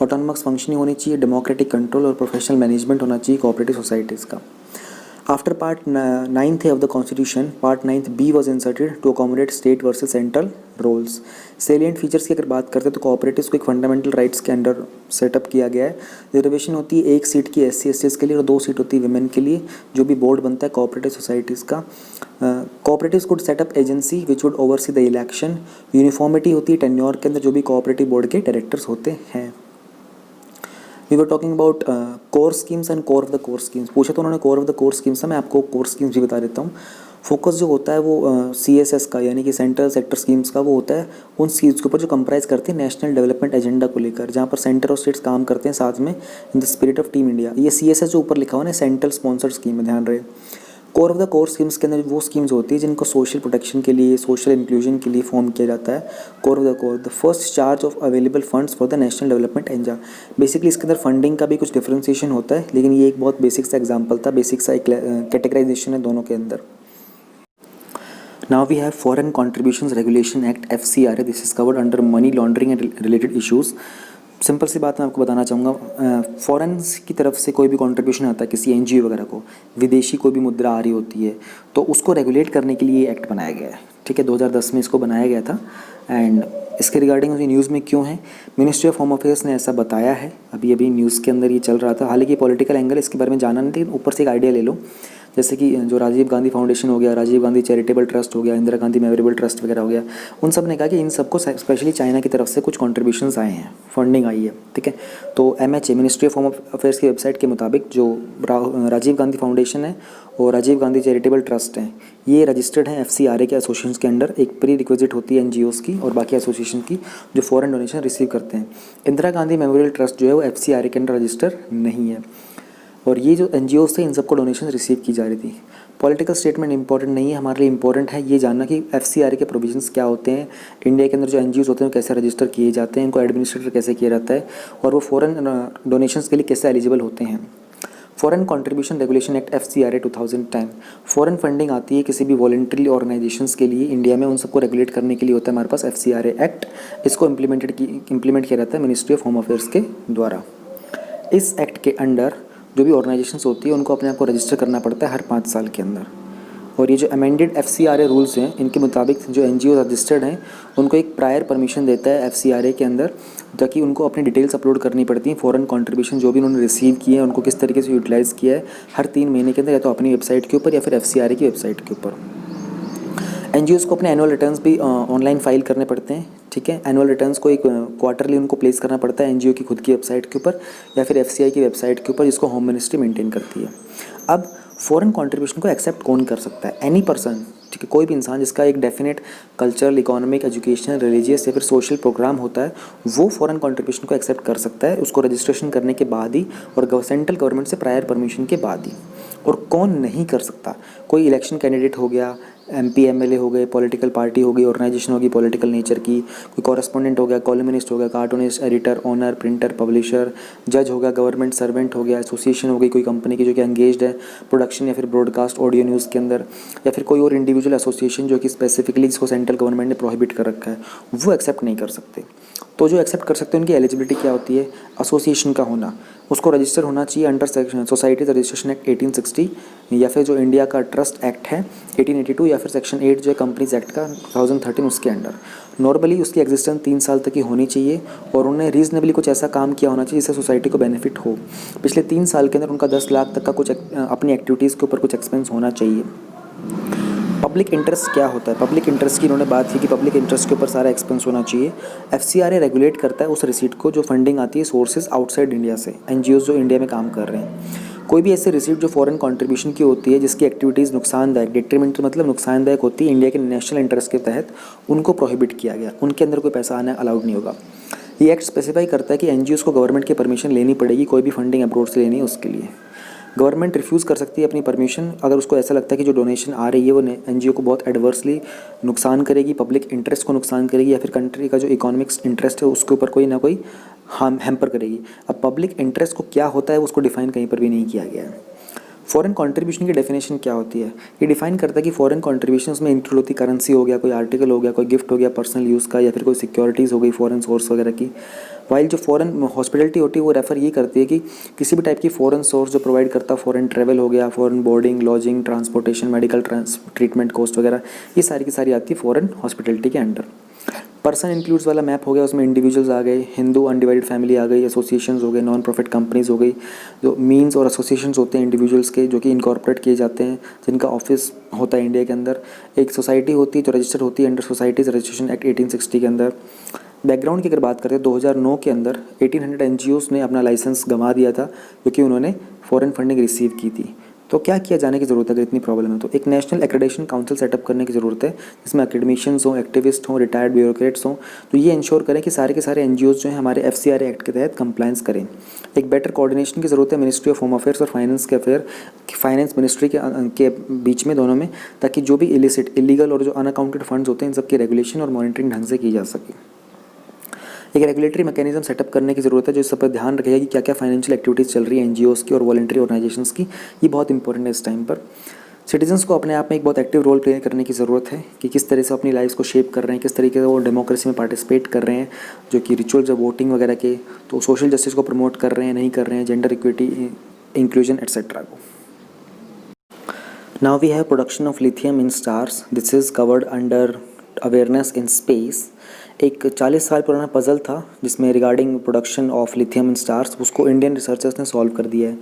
ऑटोनमस फंक्शनिंग होनी चाहिए, डेमोक्रेटिक कंट्रोल और प्रोफेशनल मैनेजमेंट होना चाहिए कोऑपरेटिव सोसाइटीज़ का। After part 9th of the Constitution, part 9th B was inserted to accommodate state versus central roles. Salient features की अगर बात करते हैं तो कोऑपरेटिव्स को एक फंडामेंटल राइट्स के अंडर सेटअप किया गया है। रिजर्वेशन होती है 1 सीट की SC/STs के लिए और 2 सीट होती है विमेन के लिए, जो भी बोर्ड बनता है कोऑपरेटिव सोसाइटीज़ का। Cooperatives could setup agency which would oversee the election. Uniformity होती है टेन्योर के अंदर जो भी कोऑपरेटिव बोर्ड के डायरेक्टर्स होते हैं। We were talking about core schemes and core of the core schemes. पूछा तो उन्होंने core of the core schemes है, मैं आपको कोर स्कीम्स भी बता देता हूँ। फोकस जो होता है वो CSS का यानी कि सेंट्रल सेक्टर स्कीम्स का, वो होता है उन स्कीम्स के ऊपर जो कंप्राइज करती है नेशनल डेवलपमेंट एजेंडा को लेकर, जहाँ पर सेंटर और स्टेट्स काम करते हैं साथ में in the spirit of team India. ये CSS जो ऊपर लिखा हुआ है सेंट्रल स्पॉन्सर्ड स्कीम है, ध्यान रहे। Core of the core schemes के अंदर वो स्कीम्स होती है जिनको सोशल प्रोटेक्शन के लिए, सोशल इंक्लूजन के लिए फॉर्म किया जाता है। Core of the core, the first charge of available funds for the national development agenda. Basically इसके अंदर फंडिंग का भी कुछ डिफरेंशिएशन होता है, लेकिन ये एक बहुत बेसिक सा एग्जाम्पल था, बेसिक सा एक कैटेगराइजेशन है दोनों के अंदर। Now we have foreign contributions regulation act FCRA, this is covered under money laundering and related issues. Simple सी बात मैं आपको बताना चाहूँगा, फॉरेन की तरफ से कोई भी कंट्रीब्यूशन आता है किसी एनजीओ वगैरह को, विदेशी कोई भी मुद्रा आ रही होती है, तो उसको रेगुलेट करने के लिए ये एक्ट बनाया गया है। ठीक है, 2010 में इसको बनाया गया था। एंड इसके रिगार्डिंग मुझे न्यूज़ में क्यों है, मिनिस्ट्री ऑफ होम अफेयर्स ने ऐसा बताया है, अभी अभी न्यूज़ के अंदर ये चल रहा था। हालांकि पॉलिटिकल एंगल इसके बारे में जाना नहीं, लेकिन ऊपर से एक आइडिया ले लो। जैसे कि जो राजीव गांधी फाउंडेशन हो गया, राजीव गांधी चैरिटेबल ट्रस्ट हो गया, इंदिरा गांधी मेमोरेबल ट्रस्ट वगैरह हो गया, उन सब ने कहा कि इन सबको स्पेशली चाइना की तरफ से कुछ कॉन्ट्रीब्यूशंस आए हैं, फंडिंग आई है। ठीक है, तो MHA ministry of home affairs की वेबसाइट के मुताबिक जो राजीव गांधी फाउंडेशन है और राजीव गांधी चैरिटेबल ट्रस्ट हैं, ये रजिस्टर्ड हैं FCRA के एसोसिएशन के अंडर। एक प्री रिक्विजिट होती है NGOs की और बाकी एसोसिएशन की जो फॉरेन डोनेशन रिसीव करते हैं। इंदिरा गांधी मेमोरियल ट्रस्ट जो है वो FCRA के अंडर रजिस्टर नहीं है। और ये जो NGOs थे, इन सबको डोनेशन रिसीव की जा रही थी। पॉलिटिकल स्टेटमेंट इंपॉर्टेंट नहीं है, हमारे लिए इंपॉर्टेंट है ये जानना कि FCRA के प्रोविजंस क्या होते हैं, इंडिया के अंदर जो NGOs होते हैं वो कैसे रजिस्टर किए जाते हैं, इनको एडमिनिस्ट्रेटर कैसे किया जाता है, और वो फॉरेन डोनेशंस के लिए कैसे एलिजिबल होते हैं। Foreign contribution regulation act FCRA 2010, foreign funding आती है किसी भी वॉलंटरी ऑर्गेनाइजेशंस के लिए इंडिया में, उन सबको रेगुलेट करने के लिए होता है हमारे पास FCRA एक्ट। इसको इम्प्लीमेंट किया जाता है मिनिस्ट्री ऑफ होम अफेयर्स के द्वारा। इस एक्ट के अंडर जो भी ऑर्गेनाइजेशंस होती है उनको अपने आप को रजिस्टर करना पड़ता है हर 5 साल के अंदर। और ये जो अमेंडेड FCRA रूल्स हैं, इनके मुताबिक जो NGO रजिस्टर्ड हैं उनको एक प्रायर परमिशन देता है FCRA के अंदर, ताकि उनको अपनी डिटेल्स अपलोड करनी पड़ती हैं। फॉरेन कंट्रीब्यूशन जो भी उन्होंने रिसीव किए हैं उनको किस तरीके से यूटिलाइज़ किया है, हर 3 महीने के अंदर, या तो अपनी वेबसाइट के ऊपर या फिर FCRA की वेबसाइट के ऊपर। NGOs को अपने एनुअल रिटर्न्स भी ऑनलाइन फाइल करने पड़ते हैं। ठीक है, एनुअल रिटर्न्स को एक क्वार्टरली उनको प्लेस करना पड़ता है NGO की खुद की वेबसाइट के ऊपर या फिर FCI की वेबसाइट के ऊपर, जिसको होम मिनिस्ट्री मेंटेन करती है। अब फॉरेन कंट्रीब्यूशन को एक्सेप्ट कौन कर सकता है? Any person. ठीक है, कोई भी इंसान जिसका एक definite cultural, economic, educational, religious या फिर सोशल प्रोग्राम होता है, वो फॉरेन कंट्रीब्यूशन को एक्सेप्ट कर सकता है, उसको रजिस्ट्रेशन करने के बाद ही और सेंट्रल गवर्नमेंट से प्रायर परमिशन के बाद ही। और कौन नहीं कर सकता? कोई इलेक्शन कैंडिडेट हो गया, MP MLA हो गए, पॉलिटिकल पार्टी हो गई, ऑर्गेनाइजेशन होगी पॉलिटिकल नेचर की, कोई कॉरेस्पॉन्डेंट हो गया, कॉलमिनिस्ट हो गया, cartoonist, editor, owner, printer, publisher, जज हो गया, गवर्नमेंट सर्वेंट हो गया, एसोसिएशन हो गई कोई कंपनी की जो कि एंगेज्ड है प्रोडक्शन या फिर ब्रॉडकास्ट ऑडियो न्यूज़ के अंदर, या फिर कोई और इंडिविजुअल एसोसिएशन जो कि स्पेसिफिकली जिसको सेंट्रल गवर्नमेंट ने प्रोहिबिट कर रखा है, वो एक्सेप्ट नहीं कर सकते। तो जो एक्सेप्ट कर सकते हैं उनकी एलिजिबिलिटी क्या होती है? एसोसिएशन का होना, उसको रजिस्टर होना चाहिए under section societies registration act 1860, या फिर जो इंडिया का ट्रस्ट एक्ट है 1882, या फिर सेक्शन 8 जो है कंपनीज एक्ट का 2013, उसके अंडर। नॉर्मली उसकी एग्जिस्टेंस 3 साल तक की होनी चाहिए और उन्होंने रीजनेबली कुछ ऐसा काम किया होना चाहिए जिससे सोसाइटी को बेनिफिट हो। पिछले 3 साल के अंदर उनका 10 लाख तक का कुछ अपनी एक्टिविटीज़ के ऊपर कुछ एक्सपेंस होना चाहिए। पब्लिक इंटरेस्ट क्या होता है? पब्लिक इंटरेस्ट की इन्होंने बात की कि पब्लिक इंटरेस्ट के ऊपर सारा एक्सपेंस होना चाहिए। FCRA रेगुलेट करता है उस रिसीट को जो फंडिंग आती है सोर्सेज आउटसाइड इंडिया से, NGOs जो इंडिया में काम कर रहे हैं। कोई भी ऐसी रिसीट जो फॉरेन कंट्रीब्यूशन की होती है जिसकी एक्टिविटीज़ नुकसानदायक, डिट्रीमेंटल मतलब नुकसानदायक होती है इंडिया के नेशनल इंटरेस्ट के तहत, उनको प्रोहिबिट किया गया, उनके अंदर कोई पैसा आना अलाउड नहीं होगा। ये एक्ट स्पेसिफाई करता है कि NGOs को गवर्नमेंट की परमिशन लेनी पड़ेगी, कोई भी फंडिंग अब्रोड से लेनी है उसके लिए। गवर्नमेंट रिफ्यूज़ कर सकती है अपनी परमिशन अगर उसको ऐसा लगता है कि जो डोनेशन आ रही है वो NGO को बहुत एडवर्सली नुकसान करेगी, पब्लिक इंटरेस्ट को नुकसान करेगी, या फिर कंट्री का जो इकोनॉमिक्स इंटरेस्ट है उसके ऊपर कोई ना कोई हैम्पर करेगी। अब पब्लिक इंटरेस्ट को क्या होता है उसको डिफाइन कहीं पर भी नहीं किया गया है। फॉरेन कंट्रीब्यूशन की डेफिनेशन क्या होती है? ये डिफाइन करता है कि फॉरेन कंट्रीब्यूशंस में इंक्लूड होती करेंसी हो गया, कोई आर्टिकल हो गया, कोई गिफ्ट हो गया पर्सनल यूज़ का, या फिर कोई सिक्योरिटीज़ हो गई फॉरेन सोर्स वगैरह की। वाइल जो फॉरेन हॉस्पिटलिटी होती है वो रेफर ये करती है कि किसी भी टाइप की फॉरेन सोर्स जो प्रोवाइड करता है, फॉरेन ट्रैवल हो गया, foreign boarding, lodging, transportation, medical treatment cost वगैरह, ये सारी की सारी आती है फॉरेन हॉस्पिटलिटी के अंडर। पर्सन इंक्लूड्स वाला मैप हो गया, उसमें इंडिविजुअल्स आ गए, हिंदू अनडिवाइडेड फैमिली आ गई, एसोसिएशंस हो गए, नॉन प्रॉफिट कंपनीज हो गई, जो मीन्स और एसोसिएशंस होते हैं इंडिविजुअल्स के जो कि इनकॉर्पोरेट किए जाते हैं, जिनका ऑफिस होता है इंडिया के अंदर। एक सोसाइटी होती है जो रजिस्टर्ड होती है अंडर सोसाइटीज़ रजिस्ट्रेशन एक्ट 1860 के अंदर। बैकग्राउंड की अगर बात करें 2009 के अंदर 1800 NGOs ने अपना लाइसेंस गंवा दिया था क्योंकि उन्होंने फॉरेन फंडिंग रिसीव की थी। तो क्या किया जाने की ज़रूरत है अगर इतनी प्रॉब्लम है? तो एक नेशनल एक्रेडिटेशन काउंसिल सेटअप करने की ज़रूरत है जिसमें एकेडमिशियंस हों, एक्टिविस्ट हों, रिटायर्ड ब्यूरोक्रेट्स हों, तो ये इंश्योर करें कि सारे के सारे NGOs जो हैं हमारे FCRA एक्ट के तहत कंप्लायंस करें। एक बेटर कोऑर्डिनेशन की ज़रूरत है मिनिस्ट्री ऑफ होम अफेयर्स और फाइनेंस मिनिस्ट्री के बीच में, दोनों में, ताकि जो भी इलीगल और जो अनअकाउंटेड फंड्स होते हैं इन सबकी रेगुलेशन और मॉनिटरिंग ढंग से की जा सके। एक रेगुलेटरी मैकेनिज्म सेटअप करने की ज़रूरत है जो इस सब पर ध्यान रखेगा कि क्या क्या फाइनेंशियल एक्टिविटीज़ चल रही है NGOs की और वॉलंटरी ऑर्गेनाइजेशंस की। ये बहुत इंपॉर्टेंट है इस टाइम पर। सिटीजन्स को अपने आप में एक बहुत एक्टिव रोल प्ले करने की ज़रूरत है कि किस तरह से अपनी लाइफ को शेप कर रहे हैं, किस तरीके से वो डेमोक्रेसी में पार्टिसिपेट कर रहे हैं, जो कि रिचुअल्स ऑफ वोटिंग वगैरह के, तो सोशल जस्टिस को प्रमोट कर रहे हैं, नहीं कर रहे हैं, जेंडर इक्विटी, इंक्लूजन एट्सेट्रा को। Now we have production of lithium in stars, this is covered under awareness in space. एक 40 साल पुराना पज़ल था जिसमें regarding production of lithium in stars, उसको इंडियन रिसर्चर्स ने सॉल्व कर दिया है।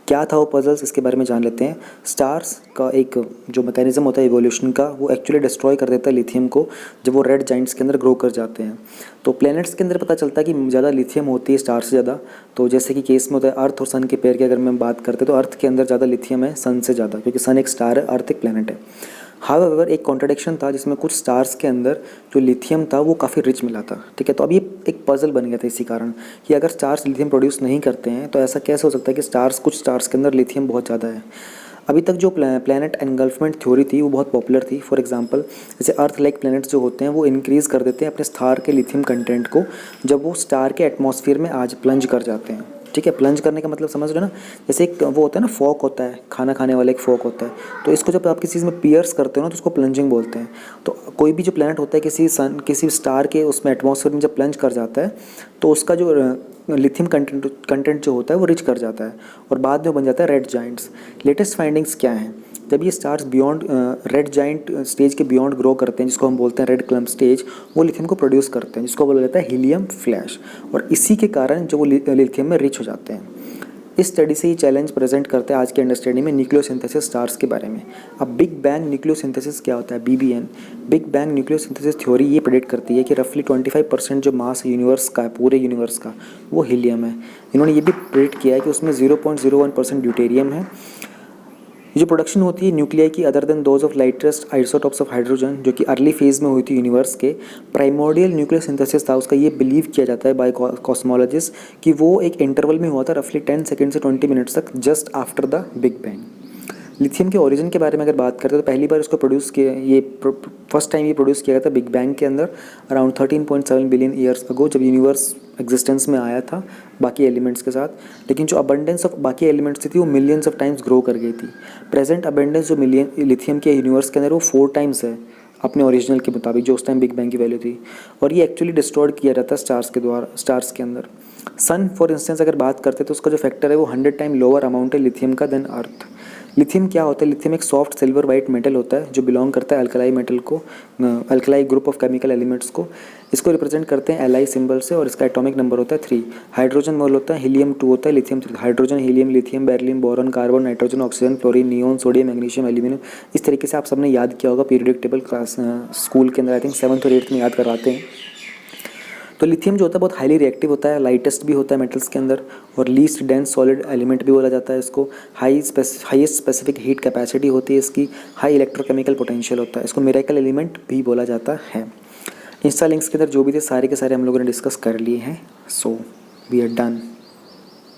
क्या था वो पज़ल्स, इसके बारे में जान लेते हैं। स्टार्स का एक जो मैकेनिज़्म होता है इवोल्यूशन का, वो एक्चुअली डिस्ट्रॉय कर देता है लिथियम को जब वो रेड जाइंट्स के अंदर ग्रो कर जाते हैं। तो प्लैनेट्स के अंदर पता चलता है कि ज़्यादा लिथियम होती है स्टार से ज़्यादा। तो जैसे कि केस में होता है अर्थ और सन के पेयर की अगर मैं बात करते तो अर्थ के अंदर ज़्यादा लिथियम है सन से ज़्यादा, क्योंकि सन एक स्टार है, अर्थ एक प्लैनेट है। हाउएवर एक कॉन्ट्रडिक्शन था जिसमें कुछ स्टार्स के अंदर जो लिथियम था वो काफ़ी रिच मिला था, ठीक है। तो अब ये एक पजल बन गया था इसी कारण कि अगर स्टार्स लिथियम प्रोड्यूस नहीं करते हैं तो ऐसा कैसे हो सकता है कि कुछ स्टार्स के अंदर लिथियम बहुत ज़्यादा है। अभी तक जो प्लैनेट एनगल्फमेंट थ्योरी थी वो बहुत पॉपुलर थी। फॉर एग्जांपल जैसे अर्थ लाइक प्लैनेट्स जो होते हैं वो इंक्रीज़ कर देते हैं अपने स्टार के लिथियम कंटेंट को जब वो स्टार के एटमॉस्फेयर में आज प्लंज कर जाते हैं, ठीक है। प्लंज करने का मतलब समझ रहे हो ना, जैसे एक वो होता है ना फॉक होता है, खाना खाने वाला एक फॉक होता है, तो इसको जब आप किसी चीज़ में पियर्स करते हो ना तो उसको प्लंजिंग बोलते हैं। तो कोई भी जो प्लैनेट होता है किसी स्टार के उसमें एटमॉस्फेयर में जब प्लंज कर जाता है तो उसका जो लिथियम कंटेंट जो होता है वो रिच कर जाता है और बाद में बन जाता है रेड जाइंट्स। लेटेस्ट फाइंडिंग्स क्या हैं, जब ये stars beyond red giant stage के बियॉन्ड ग्रो करते हैं जिसको हम बोलते हैं रेड क्लम्प स्टेज, वो लिथियम को प्रोड्यूस करते हैं जिसको बोला जाता है हीलियम फ्लैश, और इसी के कारण जो वो लिथियम में रिच हो जाते हैं। इस स्टडी से ये चैलेंज प्रेजेंट करते हैं आज के अंडरस्टैंडिंग में न्यूक्लियोसिंथेसिस स्टार्स के बारे में। अब बिग बैंग न्यूक्लियोसिंथेसिस क्या होता है, BBN, big bang nucleosynthesis theory ये प्रेडिक्ट करती है कि रफली 25% जो मास यूनिवर्स का है, पूरे यूनिवर्स का, वो हीलियम है। इन्होंने ये भी प्रेडिक्ट किया है कि उसमें 0.01% ड्यूटेरियम है। ये जो प्रोडक्शन होती है न्यूक्लियाई की other than those of lightest isotopes of hydrogen, जो कि अर्ली फेज में हुई थी यूनिवर्स के, प्राइमोर्डियल न्यूक्लियर सिंथेसिस था उसका। ये बिलीव किया जाता है बाय कॉस्मोलॉजिस्ट कि वो एक इंटरवल में हुआ था रफली 10 सेकेंड से 20 मिनट्स तक, just after the big bang. Lithium के ओरिजिन के बारे में अगर बात करते हैं तो पहली बार इसको प्रोड्यूस किया, ये फर्स्ट टाइम ये प्रोड्यूस किया गया था बिग बैंग के अंदर अराउंड 13.7 बिलियन ईयर्स अगो, जब यूनिवर्स एग्जिस्टेंस में आया था बाकी एलिमेंट्स के साथ। लेकिन जो अबंडेंस ऑफ बाकी एलिमेंट्स थी वो मिलियंस ऑफ टाइम्स ग्रो कर गई थी। प्रेजेंट अबंडेंस जो लिथियम के यूनिवर्स के अंदर वो 4 टाइम्स है अपने ओरिजिनल के मुताबिक, जो उस टाइम बिग बैंग की वैल्यू थी। और ये एक्चुअली डिस्ट्रॉयड किया जाता है स्टार्स के अंदर। सन फॉर इंस्टेंस अगर बात करते हैं तो उसका जो फैक्टर है वो 100 टाइम लोअर अमाउंट है लिथियम का देन अर्थ। लिथियम क्या होता है, लिथियम एक सॉफ्ट सिल्वर वाइट मेटल होता है जो बिलोंग करता है अल्कलाई मेटल को, alkali group of chemical elements को। इसको रिप्रेजेंट करते हैं Li सिंबल से और इसका एटॉमिक नंबर होता है 3। हाइड्रोजन मोल होता है हीलियम 2 होता है, lithium 3। Hydrogen, helium, lithium, beryllium, boron, carbon, nitrogen, oxygen, fluorine, neon, sodium, magnesium, aluminium. इस तरीके से आप सबने याद किया होगा पीरियोडिक टेबल क्लास स्कूल के अंदर, आई थिंक 7th और 8th में याद करवाते हैं। तो लिथियम जो होता है बहुत हाईली रिएक्टिव होता है, लाइटेस्ट भी होता है मेटल्स के अंदर, और लीस्ट डेंस सॉलिड एलिमेंट भी बोला जाता है इसको। हाईएस्ट स्पेसिफिक हीट कैपेसिटी होती है इसकी, हाई इलेक्ट्रोकेमिकल पोटेंशियल होता है, इसको मिरेकल एलिमेंट भी बोला जाता है। इंस्टा लिंक्स के अंदर जो भी थे सारे के सारे हम लोगों ने डिस्कस कर लिए हैं। So we are done.